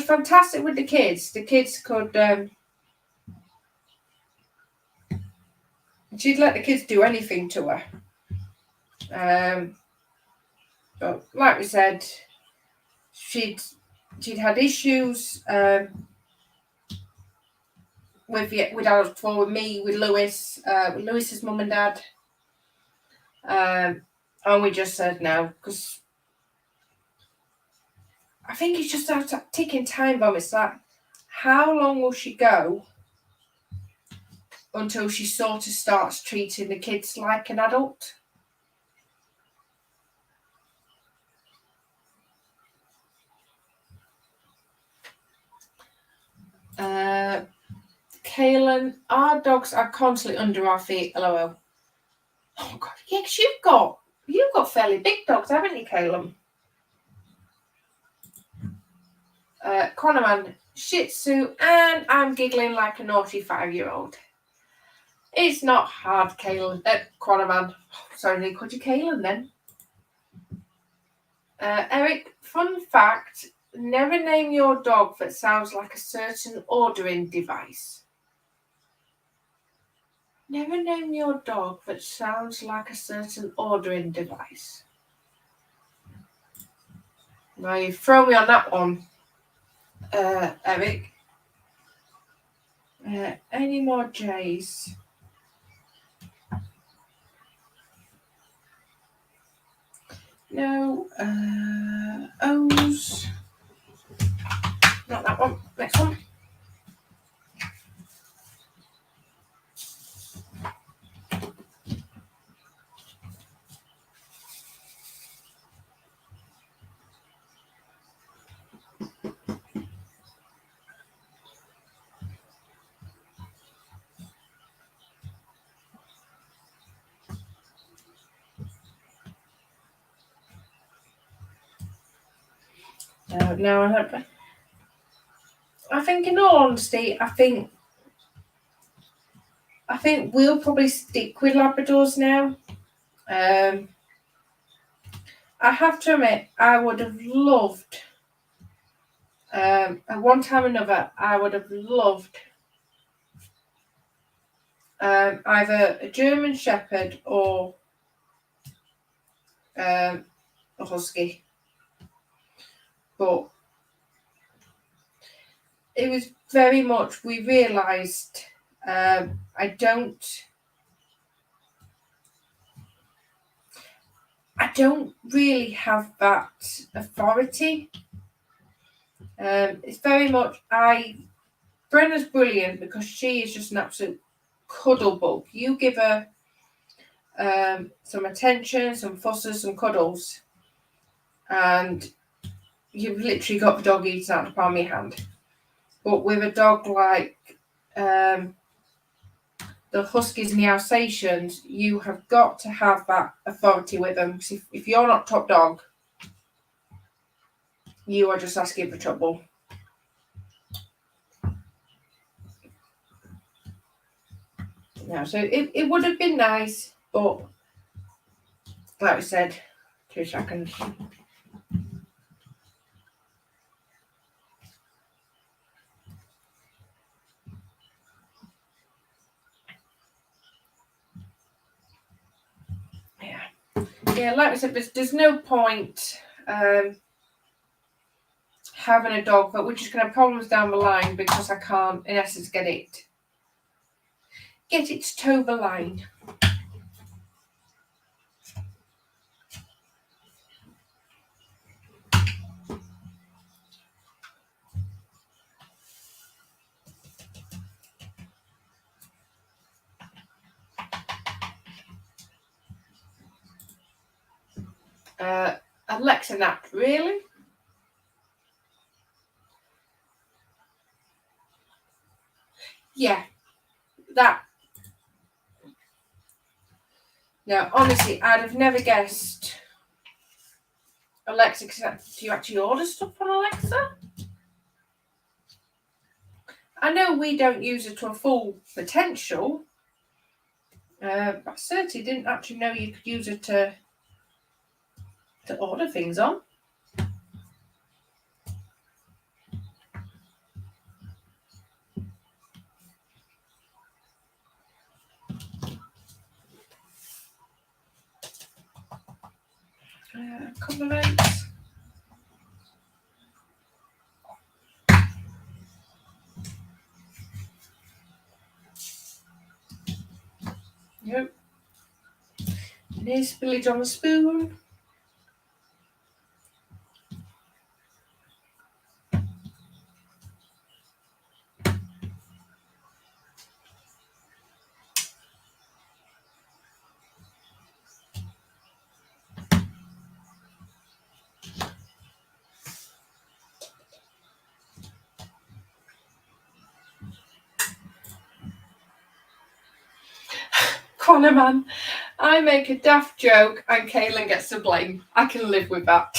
fantastic with the kids. The kids could, she'd let the kids do anything to her. But like we said, she'd had issues with our before, with me, with Lewis, with Lewis's mum and dad. And we just said no, because I think it's just a ticking time bomb. It's like, how long will she go until she sort of starts treating the kids like an adult? Kaylin, our dogs are constantly under our feet. LOL. Oh God, yeah, because you've got fairly big dogs, haven't you, Kaylin? Quanaman, Shih Tzu, and I'm giggling like a naughty 5-year-old. It's not hard, Kaylin. Quanaman. Sorry, they called you Kaylin then. Eric, fun fact, never name your dog that sounds like a certain ordering device. Never name your dog that sounds like a certain ordering device. Now you throw me on that one, Eric. Any more J's? No. O's. Not that one. Next one. No, I think, in all honesty, I think we'll probably stick with Labradors now. I have to admit, I would have loved, at one time or another, I would have loved either a German Shepherd or a Husky. But it was very much, we realised I don't really have that authority. It's very much, Brenna's brilliant because she is just an absolute cuddle bug. You give her some attention, some fusses, some cuddles, and you've literally got the dog eating out of the palm of your hand. But with a dog like the Huskies and the Alsatians, you have got to have that authority with them. Because if you're not top dog, you are just asking for trouble. Yeah, so it would have been nice, but like we said, 2 seconds. Yeah, like I said, there's no point having a dog that we're just going to have problems down the line because I can't, in essence, get it to toe the line. Alexa nap, really? Yeah, that. No, honestly, I'd have never guessed Alexa. Do you actually order stuff on Alexa? I know we don't use it to a full potential, but I certainly didn't actually know you could use it to order things on. Compliments. Yep. Near spillage on the spoon. Connor, man, I make a daft joke and Kaylin gets the blame. I can live with that.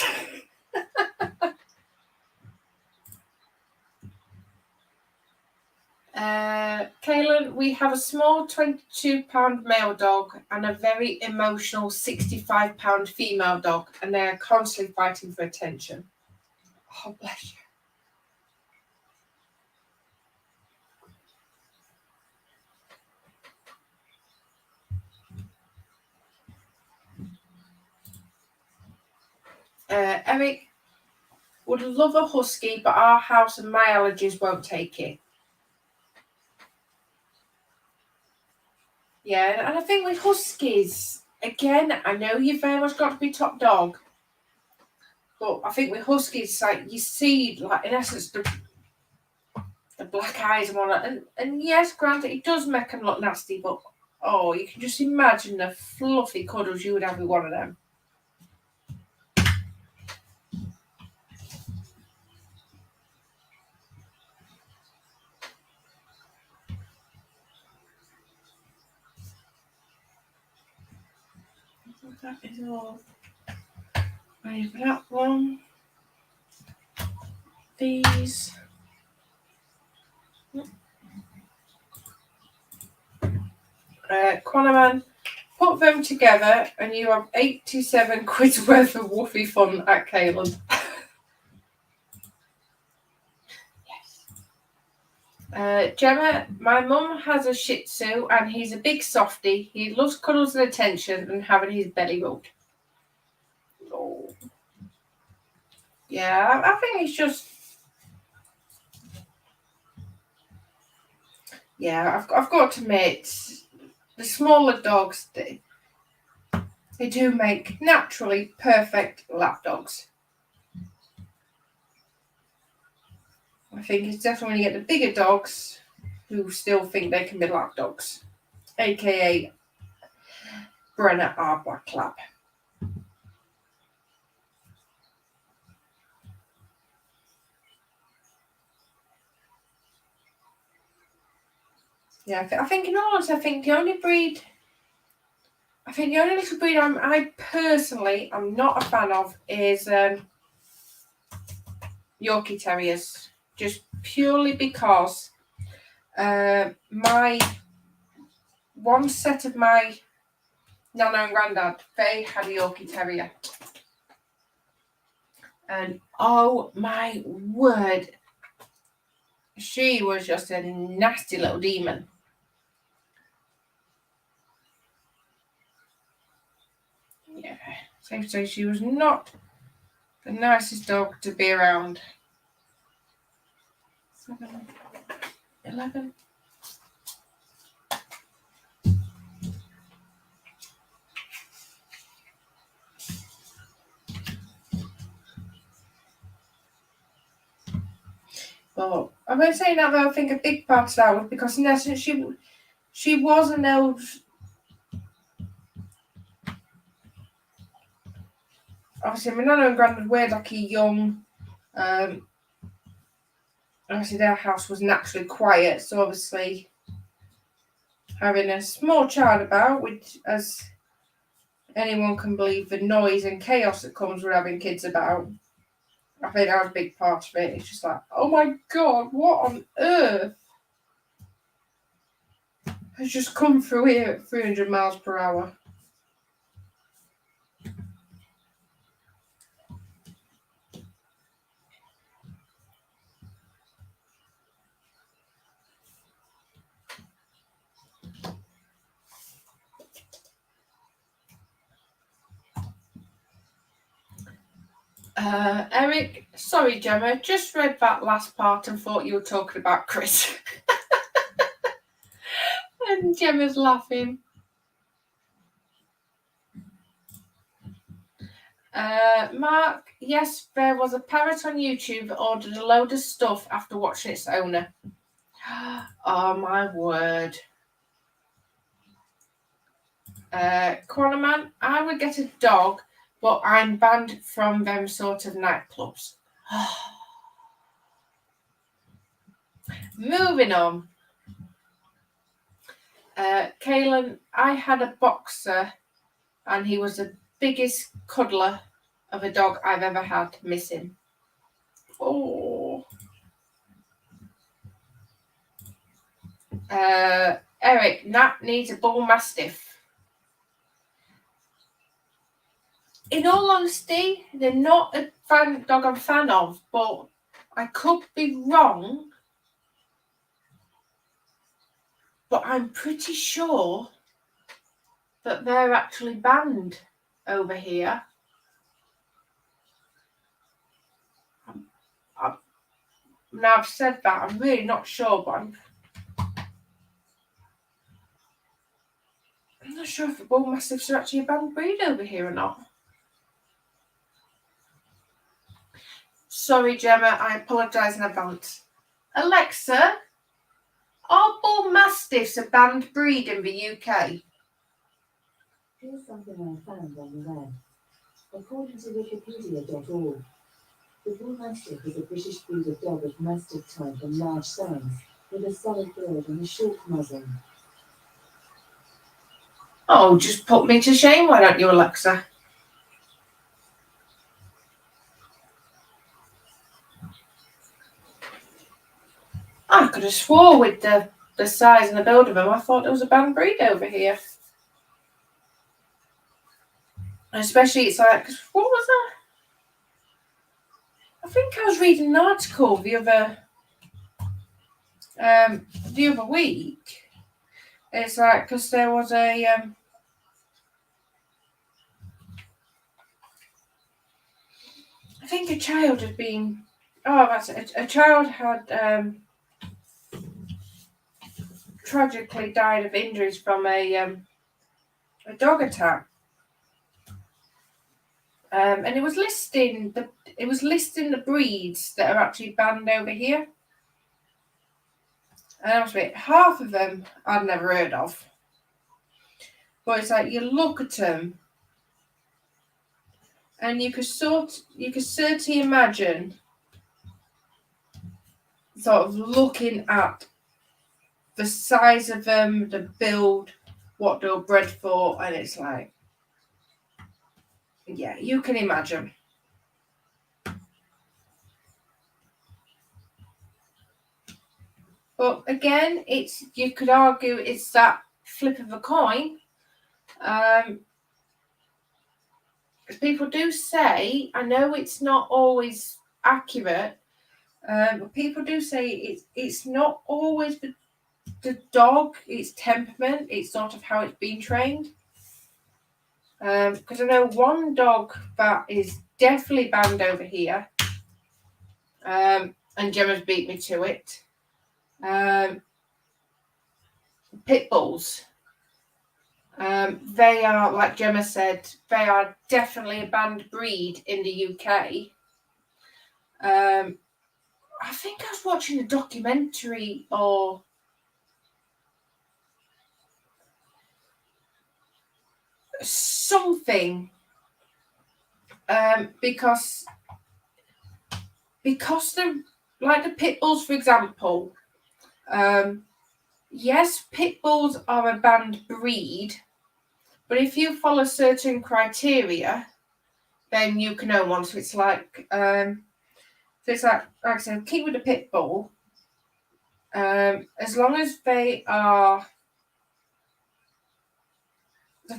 Kaylin, we have a small 22-pound male dog and a very emotional 65-pound female dog, and they are constantly fighting for attention. Oh, bless you. Eric would love a husky, but our house and my allergies won't take it. Yeah, and I think with huskies, again, I know you've very much got to be top dog, but I think with huskies, like you see, like in essence, the black eyes and all that, and yes, granted, it does make them look nasty, but oh, you can just imagine the fluffy cuddles you would have with one of them. That is all. Wait, that one. These. Quanaman, put them together and you have 87 quid's worth of woofy fun at Caleb. Yes. Gemma, my mum has a Shih Tzu and he's a big softie. He loves cuddles and attention and having his belly rubbed. Oh. Yeah, I think it's just... Yeah, I've got to admit, the smaller dogs, they do make naturally perfect lap dogs. I think it's definitely when you get the bigger dogs who still think they can be lap dogs, aka Brenner our Black Lab. Yeah, I think in all honesty, I think the only little breed I personally am not a fan of is Yorkie Terriers, just purely because my one set of my Nana and Grandad, they had a Yorkie Terrier. And oh my word, she was just a nasty little demon. Yeah, safe to say she was not the nicest dog to be around. 7, 11. Well, I'm going to say now that I think a big part of that was because in essence she was an old... Obviously, my Nana and Grandad were like a young... obviously, their house was naturally quiet, so obviously having a small child about, which, as anyone can believe, the noise and chaos that comes with having kids about, I think that was a big part of it. It's just like, oh my god, what on earth has just come through here at 300 miles per hour? Eric, sorry Gemma, just read that last part and thought you were talking about Chris. And Gemma's laughing. Mark, yes, there was a parrot on YouTube that ordered a load of stuff after watching its owner. Oh my word. Quanaman, I would get a dog, but I'm banned from them sort of nightclubs. Moving on. Kaylin, I had a boxer and he was the biggest cuddler of a dog I've ever had. Miss him. Oh. Eric, Nat needs a bull mastiff. In all honesty, they're not a dog I'm a fan of, but I could be wrong. But I'm pretty sure that they're actually banned over here. Now I've said that, I'm really not sure, but I'm not sure if the bull mastiffs are actually a banned breed over here or not. Sorry, Gemma, I apologise in advance. Alexa, are bull mastiffs a banned breed in the UK? Here's something I found on the web. According to Wikipedia.org, the bull mastiff is a British breed of dog of mastiff type and large size, with a solid build and a short muzzle. Oh, just put me to shame, why don't you, Alexa? I could have swore with the size and the build of them, I thought there was a banned breed over here. And especially, it's like, what was that? I think I was reading an article the other week. It's like, because there was a I think a child had been. Oh, that's it. A child had tragically died of injuries from a dog attack, and it was listing the breeds that are actually banned over here. And obviously, half of them I'd never heard of. But it's like you look at them, and you could certainly imagine sort of looking at the size of them, the build, what they were bred for, and it's like, yeah, you can imagine. But again, you could argue it's that flip of a coin. People do say, I know it's not always accurate, but people do say it's not always the dog, it's temperament, it's sort of how it's been trained. Because I know one dog that is definitely banned over here, and Gemma's beat me to it. Pit bulls. They are, like Gemma said, they are definitely a banned breed in the UK. I think I was watching a documentary or something, because the like the pit bulls, for example. Yes, pit bulls are a banned breed, but if you follow certain criteria, then you can own one. So it's like, like I said, keep with the pit bull. As long as they've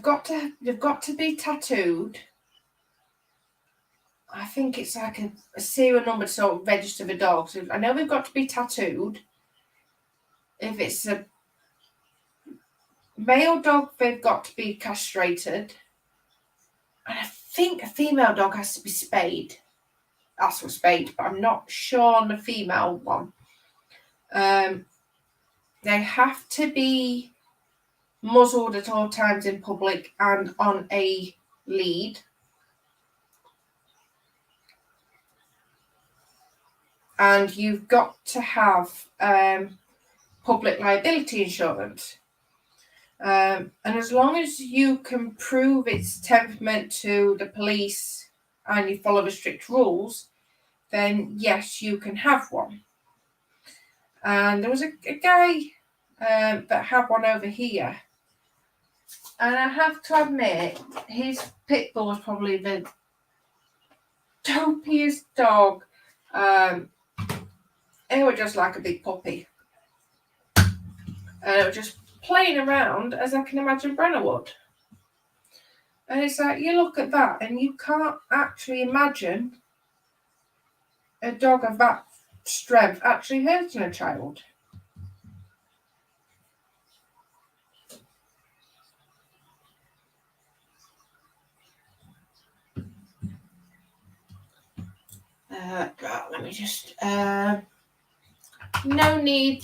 got to be tattooed. I think it's like a serial number to sort of register the dog. So I know they've got to be tattooed. If it's a male dog, they've got to be castrated. And I think a female dog has to be spayed. That's for spayed, but I'm not sure on the female one. They have to be muzzled at all times in public and on a lead. And you've got to have public liability insurance. And as long as you can prove its temperament to the police and you follow the strict rules, then yes, you can have one. And there was a guy that had one over here. And I have to admit, his pit bull was probably the dopiest dog. It was just like a big puppy. And it was just playing around as I can imagine Brenna would. And it's like, you look at that and you can't actually imagine a dog of that strength actually hurting a child. Right, let me just No Nat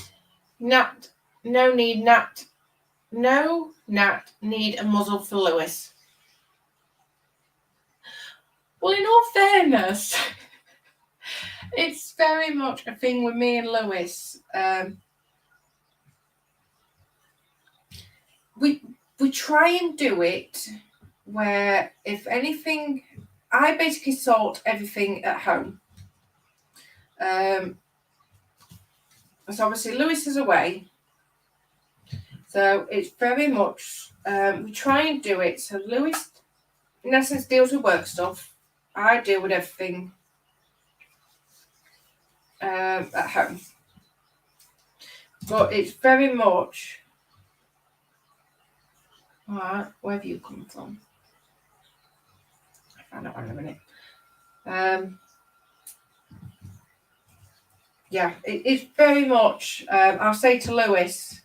need a muzzle for Lewis. Well, in all fairness, it's very much a thing with me and Lewis. We try and do it where, if anything, I basically sort everything at home. So obviously Lewis is away, so it's very much we try and do it so Lewis, in essence, deals with work stuff. I deal with everything at home, but it's very much. Alright, where have you come from? I found out in a minute. Yeah, it's very much. I'll say to Lewis,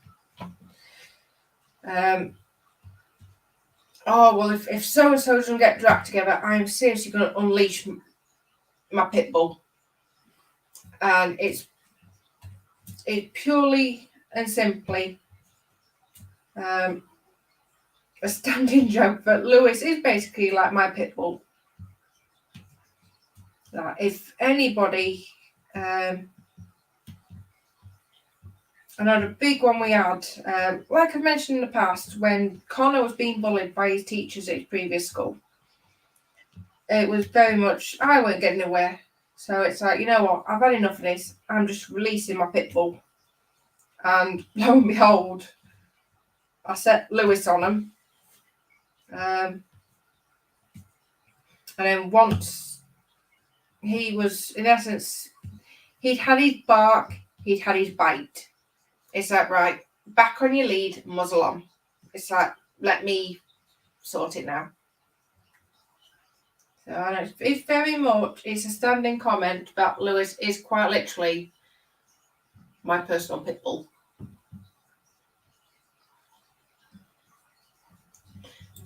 oh, well, if so-and-so doesn't get dragged together, I'm seriously going to unleash my pit bull. And it's purely and simply a standing joke, but Lewis is basically like my pit bull. Like, if anybody... another big one we had, like I've mentioned in the past, when Connor was being bullied by his teachers at his previous school, it was very much, I weren't getting nowhere. So it's like, you know what, I've had enough of this. I'm just releasing my pit bull. And lo and behold, I set Lewis on him. And then once he was, in essence, he'd had his bark, he'd had his bite. It's like, right, back on your lead, muzzle on. It's like, let me sort it now. So I know it's very much, it's a standing comment that Lewis is quite literally my personal pit bull.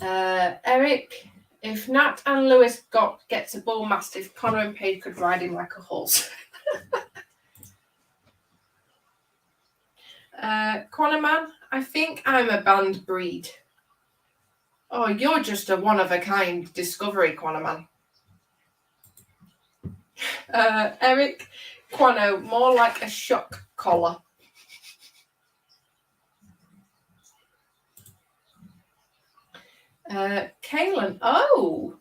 Eric, if Nat and Lewis gets a bull mastiff, Connor and Paige could ride him like a horse. Connor man, I think I'm a banned breed. Oh, you're just a one-of-a-kind discovery, Quano man. Eric, Quano, more like a shock collar. Kaylin, oh,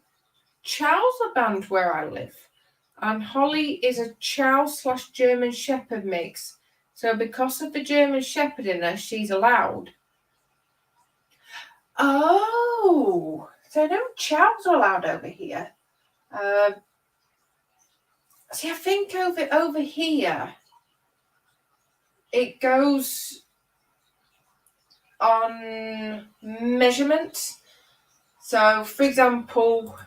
Chow's a band where I live. And Holly is a Chow/German Shepherd mix. So because of the German Shepherd in her, she's allowed. Oh, so no Chows are allowed over here. See, I think over here, it goes on measurements. So, for example,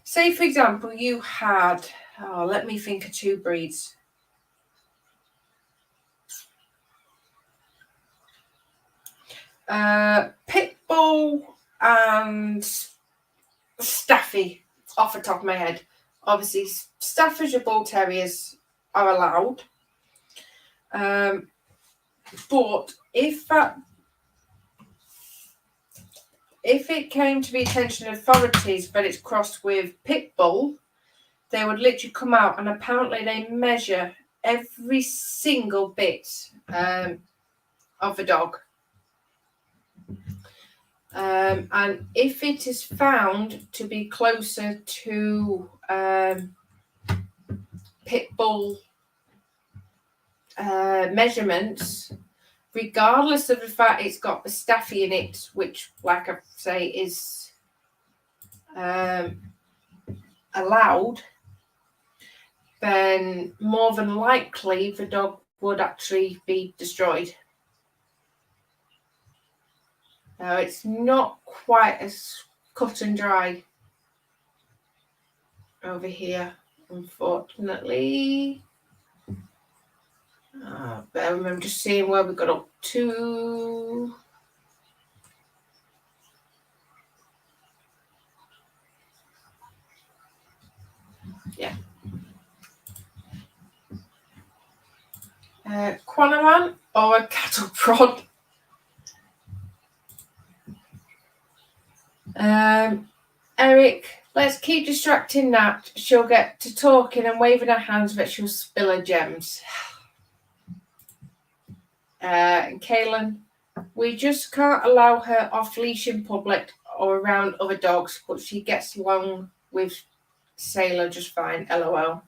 say, for example, you had, let me think of two breeds. Pit Bull and Staffy, off the top of my head. Obviously, Staffordshire Bull Terriers are allowed. But if it came to the attention of authorities that it's crossed with Pit Bull, they would literally come out, and apparently they measure every single bit of the dog. And if it is found to be closer to Pit Bull measurements, regardless of the fact it's got the Staffy in it, which, like I say, is allowed, then more than likely the dog would actually be destroyed. Now, it's not quite as cut and dry over here, unfortunately. But I remember just seeing where we got up to. Yeah. Quanaman or a cattle prod. Eric, let's keep distracting Nat. She'll get to talking and waving her hands, but she'll spill her gems. And Kaylin, we just can't allow her off leash in public or around other dogs, but she gets along with Sailor just fine. LOL.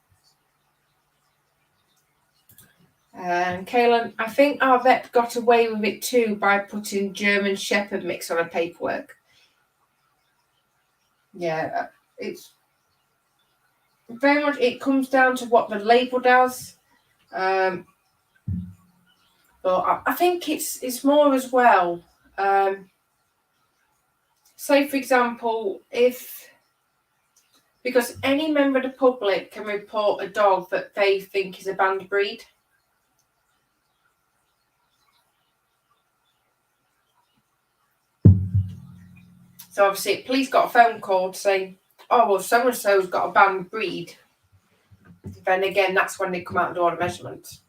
And Kaylin, I think our vet got away with it too by putting German Shepherd mix on her paperwork. Yeah, it's very much, it comes down to what the label does. But I think it's more as well. Say, for example, because any member of the public can report a dog that they think is a banned breed. So obviously, police got a phone call to say, oh, well, so-and-so's got a banned breed. Then again, that's when they come out and do all the measurements.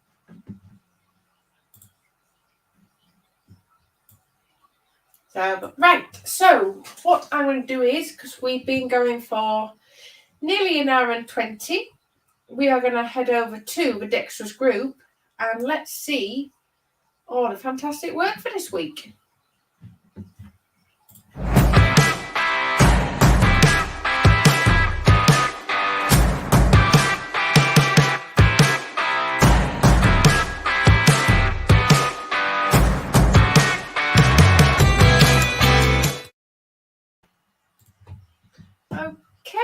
So, right, so what I'm going to do is, because we've been going for nearly an hour and 20, we are going to head over to the Dexterous group and let's see all the fantastic work for this week.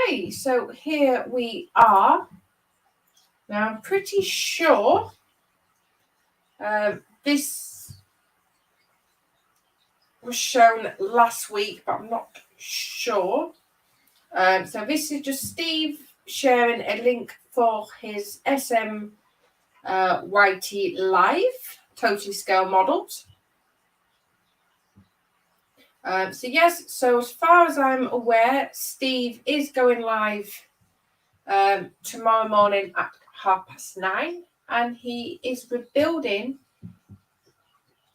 Okay, so here we are. Now, I'm pretty sure this was shown last week, but I'm not sure. So this is just Steve sharing a link for his SM YT Live totally scale models. So yes, so as far as I'm aware, Steve is going live tomorrow morning at 9:30, and he is rebuilding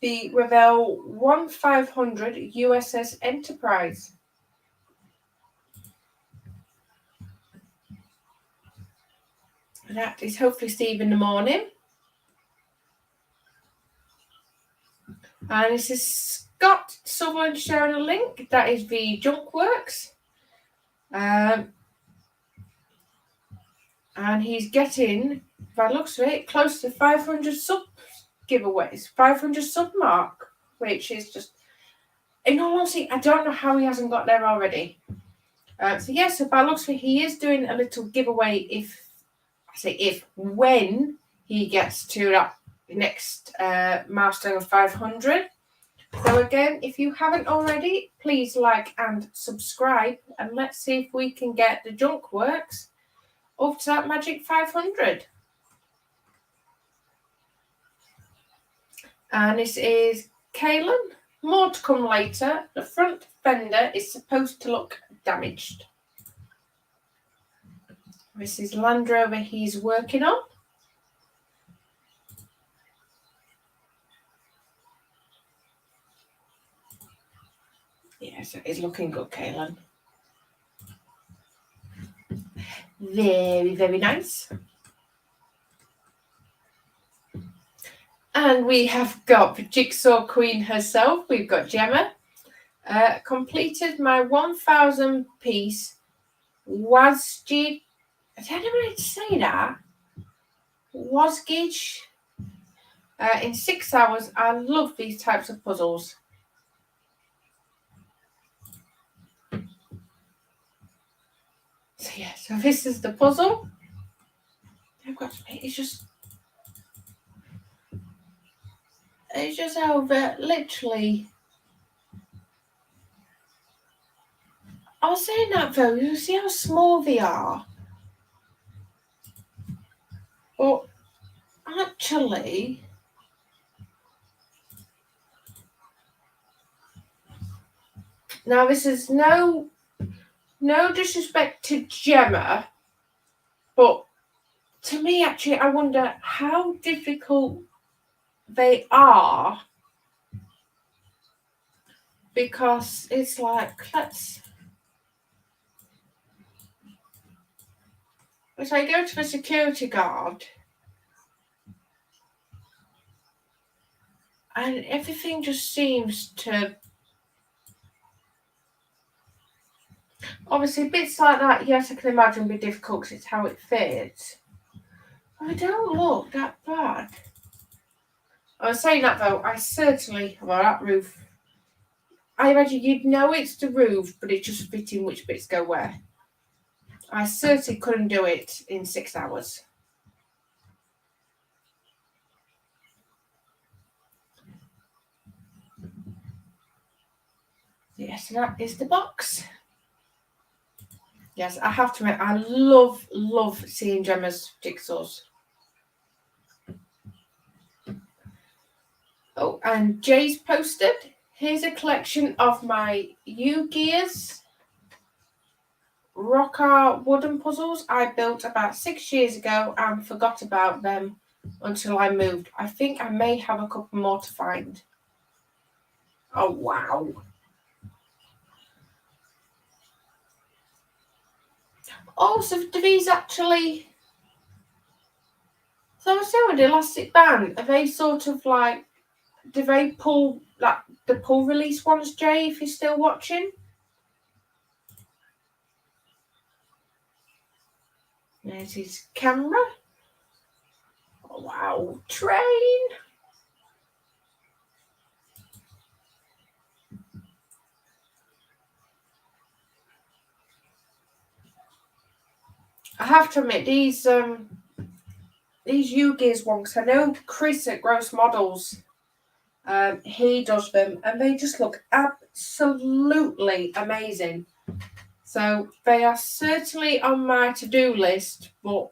the Revell 1500 USS Enterprise. And that is hopefully Steve in the morning. And this is Scott Sutherland sharing a link. That is the Junk Works. And he's getting, by the looks of it, close to 500 sub giveaways, 500 sub mark, which is just, in all honesty, I don't know how he hasn't got there already. So yes, so by the looks of it, he is doing a little giveaway when he gets to that next milestone of 500. So again, if you haven't already, please like and subscribe, and let's see if we can get the Junk Works up to that magic 500. And this is Kaylin. More to come later. The front fender is supposed to look damaged. This is Land Rover he's working on. Yes, it is looking good, Kaylin. Very, very nice. And we have got the Jigsaw Queen herself. We've got Gemma. Completed my 1,000 piece Wasgage. I don't know how to say that. Wasgage. In 6 hours. I love these types of puzzles. So yeah, so this is the puzzle. I've got to make it's just over literally. I was saying that though, you see how small they are. But actually, now this is no disrespect to Gemma, but to me actually I wonder how difficult they are, because it's like, as I go to a security guard and everything just seems to, obviously bits like that, yes, I can imagine be difficult because it's how it fits. But I don't look that bad. I was saying that though, I certainly, well, that roof, I imagine you'd know it's the roof, but it's just fitting which bits go where. I certainly couldn't do it in 6 hours. Yes, that is the box. Yes, I have to admit, I love seeing Gemma's jigsaws. Oh, and Jay's posted, here's a collection of my U-Gears Rocker wooden puzzles I built about 6 years ago and forgot about them until I moved. I think I may have a couple more to find. Oh, wow. Oh, so do these actually... So I was saying with the elastic band, are they sort of like... Do they pull, like, the pull release ones, Jay, if you're still watching? There's his camera. Oh, wow. Train. I have to admit, these U-Gears ones, I know Chris at Gross Models, he does them, and they just look absolutely amazing. So they are certainly on my to-do list, but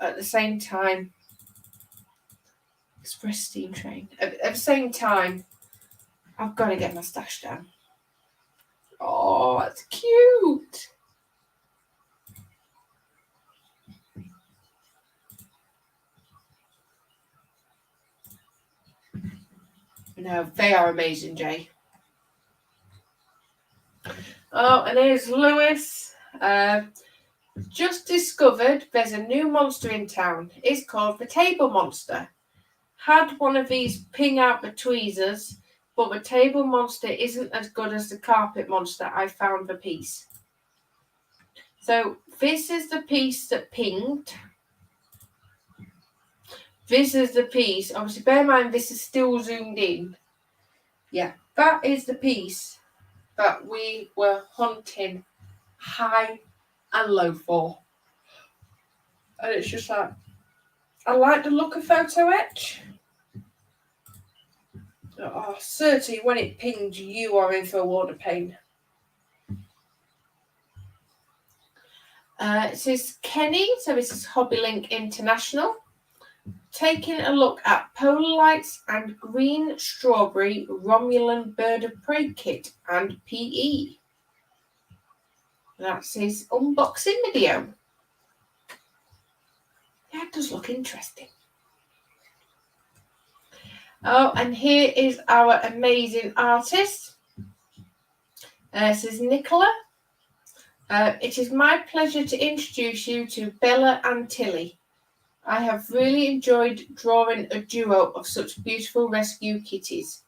at the same time, Express Steam Train. At the same time, I've got to get my stash down. Oh, that's cute. No, they are amazing, Jay. Oh, and here's Lewis. Just discovered there's a new monster in town. It's called the Table Monster. Had one of these ping out the tweezers, but the Table Monster isn't as good as the Carpet Monster I found the piece. So this is the piece that pinged. This is the piece. Obviously, bear in mind this is still zoomed in. Yeah, that is the piece that we were hunting high and low for. And it's just like, I like the look of photo etch. Oh, certainly when it pinged, you are in for a world of pain. It says Kenny, so this is HobbyLink International. Taking a look at Polar Lights and Green Strawberry Romulan Bird of Prey kit and PE. That's his unboxing video. Yeah, it does look interesting. Oh, and here is our amazing artist. This is Nicola. It is my pleasure to introduce you to Bella and Tilly. I have really enjoyed drawing a duo of such beautiful rescue kitties.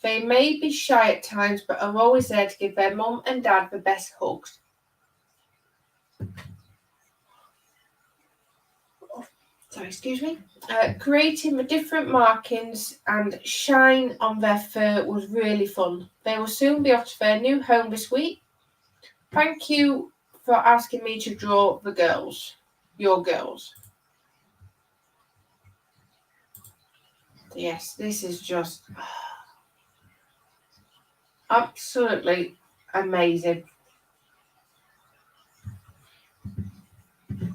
They may be shy at times, but are always there to give their mum and dad the best hugs. Sorry, excuse me. Creating the different markings and shine on their fur was really fun. They will soon be off to their new home this week. Thank you for asking me to draw the girls, your girls. Yes, this is just absolutely amazing.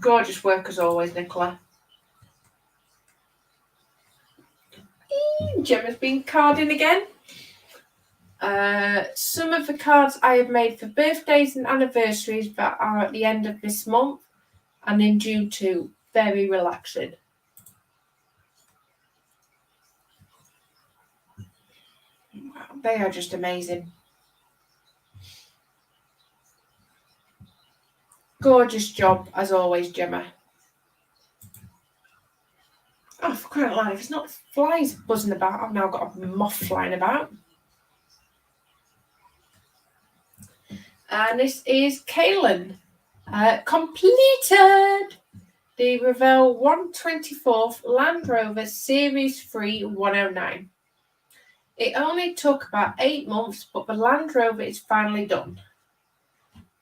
Gorgeous work as always, Nicola. Gemma's been carding again. Some of the cards I have made for birthdays and anniversaries that are at the end of this month and in June too. Very relaxing. They are just amazing. Gorgeous job, as always, Gemma. Oh, for crying out loud, if it's not flies buzzing about, I've now got a moth flying about. And this is Kaylin. Completed the Revell 124th Land Rover Series 3 109. It only took about 8 months, but the Land Rover is finally done.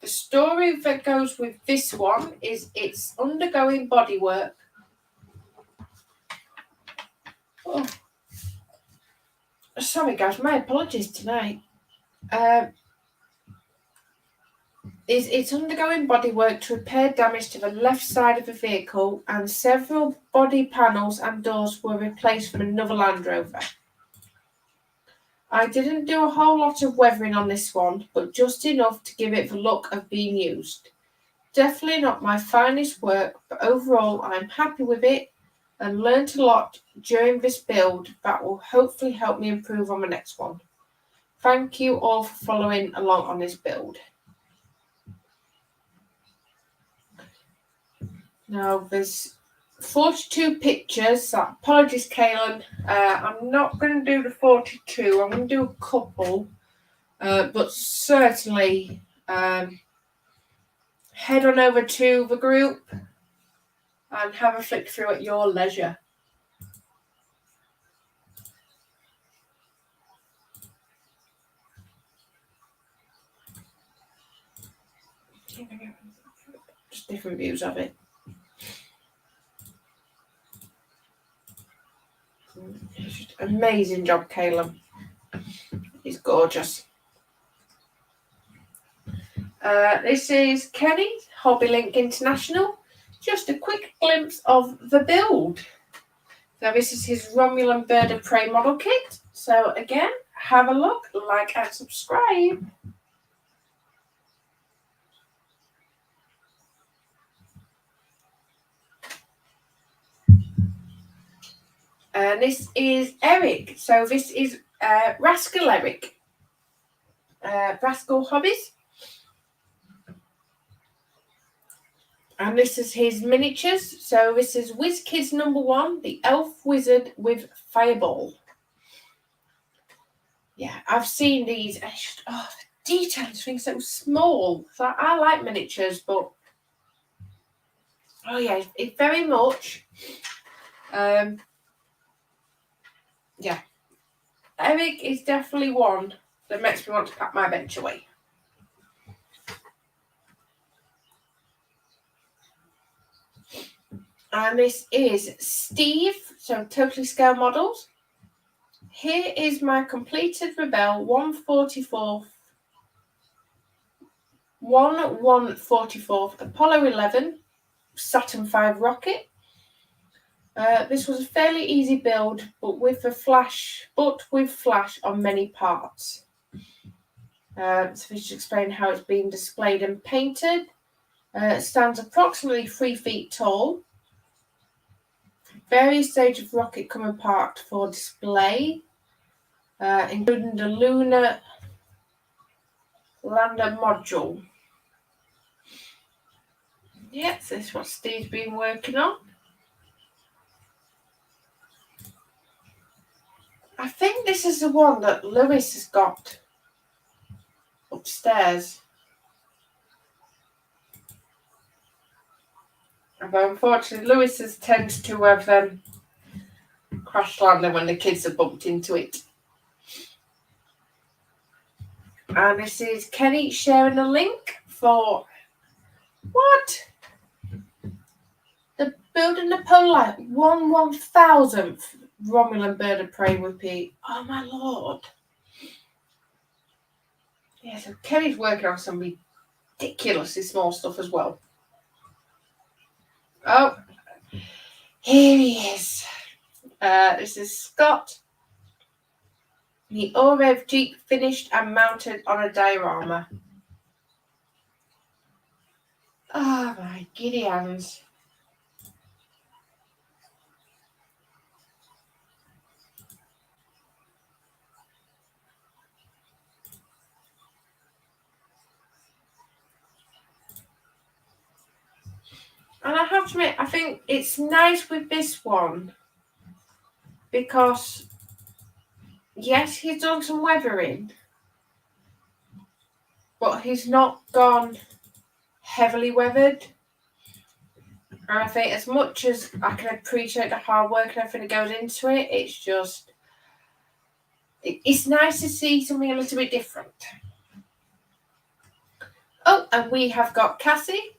The story that goes with this one is it's undergoing bodywork. Oh, sorry guys, my apologies tonight. It's undergoing bodywork to repair damage to the left side of the vehicle, and several body panels and doors were replaced from another Land Rover. I didn't do a whole lot of weathering on this one, but just enough to give it the look of being used. Definitely not my finest work, but overall I'm happy with it and learnt a lot during this build that will hopefully help me improve on the next one. Thank you all for following along on this build. Now there's 42 pictures, so apologies Kaylin, I'm not going to do the 42, I'm going to do a couple, but certainly head on over to the group and have a flick through at your leisure. Just different views of it. Just amazing job, Caleb. He's gorgeous. This is Kenny, HobbyLink International. Just a quick glimpse of the build. So this is his Romulan Bird of Prey model kit. So again, have a look, like and subscribe. And this is Eric. So this is Rascal Eric. Rascal Hobbies. And this is his miniatures. So this is Whiz Kids #1, the Elf Wizard with Fireball. Yeah, I've seen these. The details being so small. So I like miniatures, but oh yeah, it very much. Yeah, Eric is definitely one that makes me want to pack my bench away. And this is Steve, so totally scale models. Here is my completed Rebel 144th Apollo 11 Saturn V rocket. This was a fairly easy build, but with flash on many parts. So we should explain how it's been displayed and painted. It stands approximately 3 feet tall. Various stages of rocket come apart for display, including the lunar lander module. Yes, this is what Steve's been working on. I think this is the one that Lewis has got upstairs. But unfortunately, Lewis's tends to have crash landing when the kids have bumped into it. And this is Kenny sharing a link for what? The building the polar 1/1000th Romulan Bird of Prey repeat. Oh my lord. Yeah, so Kenny's working on some ridiculously small stuff as well. Oh, here he is. This is Scott. The Orev Jeep finished and mounted on a diorama. Oh my giddy hands. And I have to admit, I think it's nice with this one because, yes, he's done some weathering, but he's not gone heavily weathered. And I think as much as I can appreciate the hard work and everything that goes into it, it's just, it's nice to see something a little bit different. Oh, and we have got Cassie.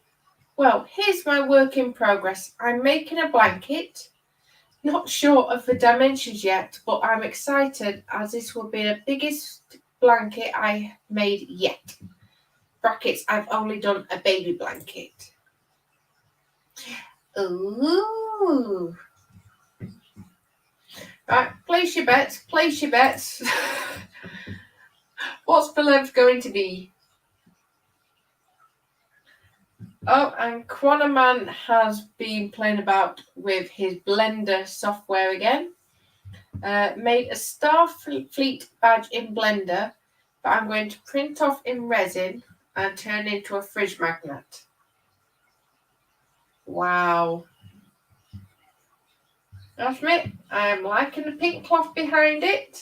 Well, here's my work in progress. I'm making a blanket. Not sure of the dimensions yet, but I'm excited as this will be the biggest blanket I made yet. Brackets, I've only done a baby blanket. Ooh. Right, place your bets, place your bets. What's the length going to be? Oh, and Quanaman has been playing about with his Blender software again. Made a Starfleet badge in Blender, but I'm going to print off in resin and turn into a fridge magnet. Wow. That's me. I am liking the pink cloth behind it.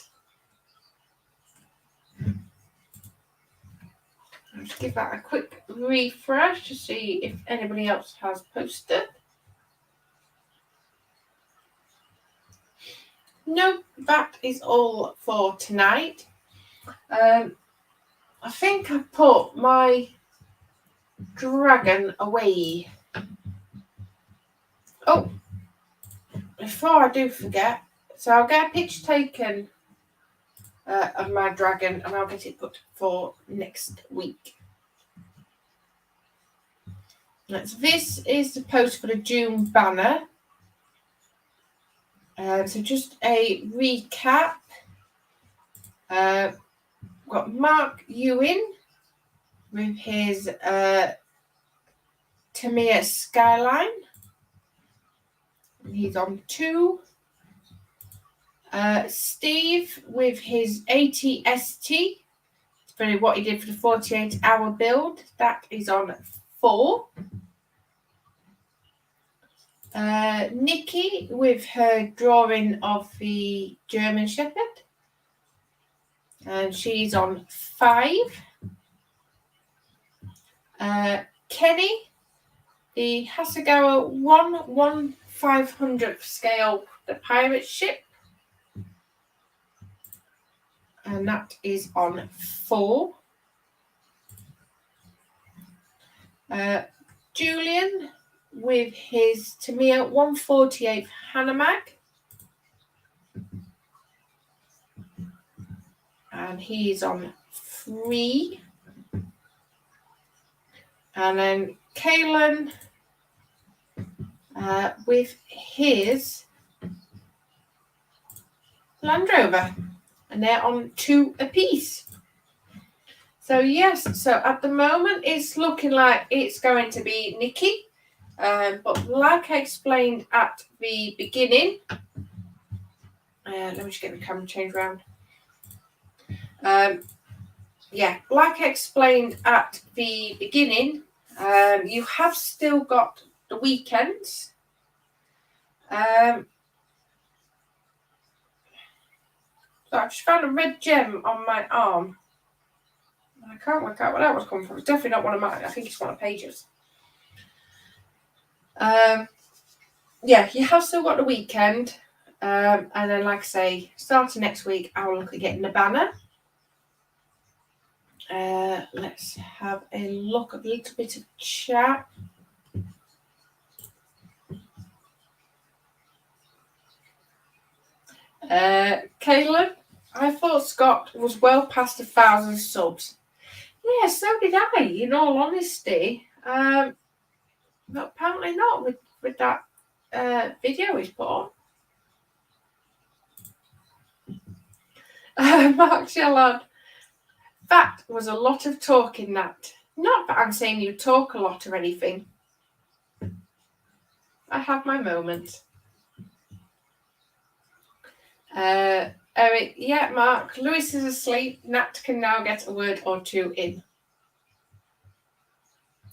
I'll just give that a quick refresh to see if anybody else has posted. No, that is all for tonight. I think I put my dragon away. Oh, before I do forget, so I'll get a picture taken of my dragon and I'll get it put for next week. This is the post for the June banner. So just a recap. Got Mark Ewing with his Tamiya Skyline. He's on 2. Steve with his ATST. It's really what he did for the 48-hour build. That is on 4. Nikki with her drawing of the German Shepherd. And she's on 5. Kenny, the Hasegawa 1/500th scale, the pirate ship. And that is on 4. Julian with his Tamiya 1/48th Hanamag. And he's on 3. And then Kalen with his Land Rover. And they're on 2 apiece. So yes, so at the moment it's looking like it's going to be Nikki. But like I explained at the beginning, let me just get the camera changed around. Like I explained at the beginning, you have still got the weekends. So I just found a red gem on my arm. I can't work out where that was coming from. It's definitely not one of mine. I think it's one of Paige's. You have still got the weekend. And then, like I say, starting next week, I'll look at getting the banner. Let's have a look at a little bit of chat. Caleb, I thought Scott was well past 1,000 subs. Yeah, so did I, in all honesty. But apparently not with that video he's put on. Mark Shellard, that was a lot of talking, that. Not that I'm saying you talk a lot or anything. I have my moments. Eric, yeah, Mark. Lewis is asleep. Nat can now get a word or 2 in.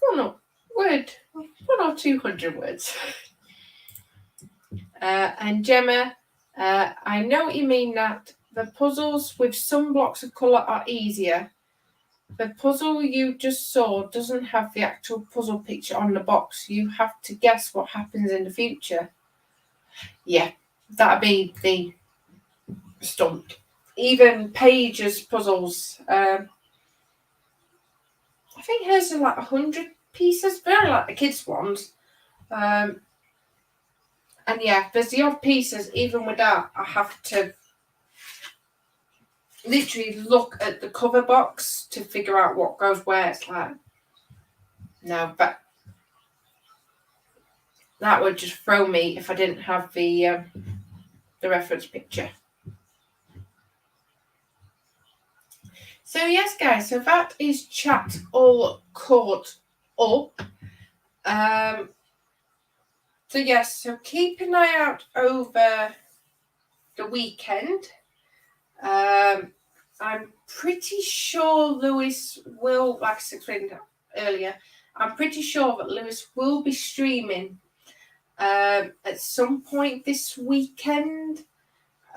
Oh, word, 1 or 200 words. And Gemma, I know what you mean that the puzzles with some blocks of colour are easier. The puzzle you just saw doesn't have the actual puzzle picture on the box. You have to guess what happens in the future. Yeah, that'd be the stunt. Even Paige's puzzles, I think hers are like 100 pieces, very like the kids' ones. And yeah, there's the odd pieces. Even with that, I have to literally look at the cover box to figure out what goes where. It's like, no, but that would just throw me if I didn't have the reference picture. So yes, guys, so that is chat all caught up. So yes, so keep an eye out over the weekend. I'm pretty sure Lewis will, like I explained earlier, I'm pretty sure that Lewis will be streaming at some point this weekend.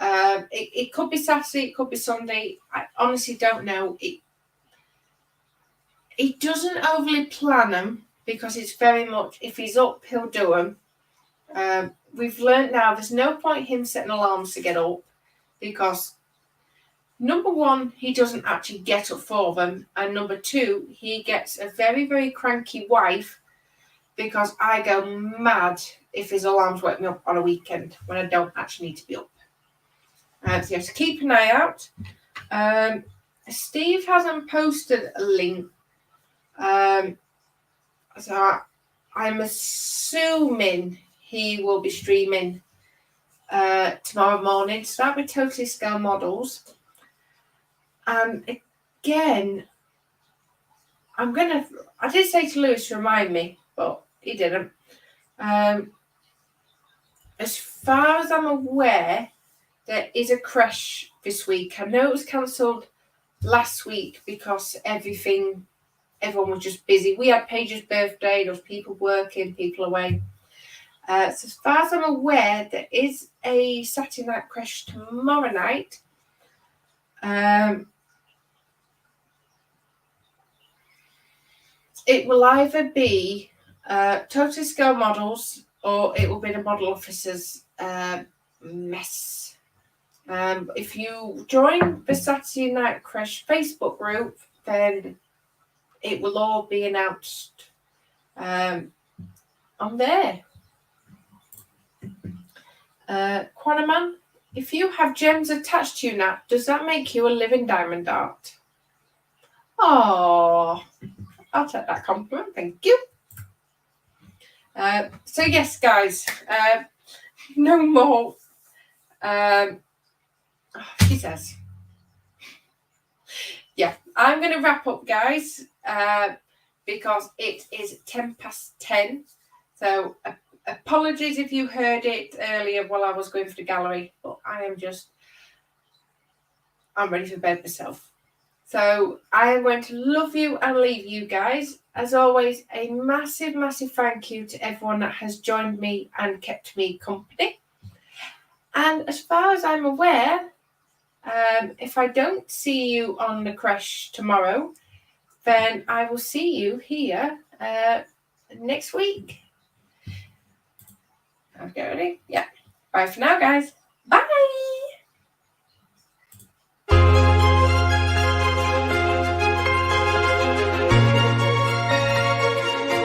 It could be Saturday, it could be Sunday. I honestly don't know. He doesn't overly plan them because it's very much, if he's up, he'll do them. We've learned now there's no point him setting alarms to get up because number one, he doesn't actually get up for them, and number two, he gets a very, very cranky wife because I go mad if his alarms wake me up on a weekend when I don't actually need to be up. So you have to keep an eye out. Steve hasn't posted a link, so I'm assuming he will be streaming tomorrow morning. So that'll be Totally Scale Models. Again, I did say to Lewis to remind me, but he didn't. As far as I'm aware, there is a crash this week. I know it was cancelled last week because everyone was just busy. We had Paige's birthday, there was people working, people away. So as far as I'm aware, there is a Saturday night crash tomorrow night. It will either be Total Scale Models or it will be the Model Officers mess. If you join the Saturday Night Crash Facebook group, then it will all be announced on there. Quanaman, if you have gems attached to you now, does that make you a living diamond art? Oh, I'll take that compliment. Thank you. So yes, guys, no more. She says, yeah, I'm going to wrap up, guys, because it is 10:10. So apologies if you heard it earlier while I was going through the gallery, but I'm ready for bed myself. So I am going to love you and leave you guys. As always, a massive, massive thank you to everyone that has joined me and kept me company. And as far as I'm aware, if I don't see you on the crash tomorrow, then I will see you here next week. Okay, ready? Yeah. Bye for now, guys. Bye.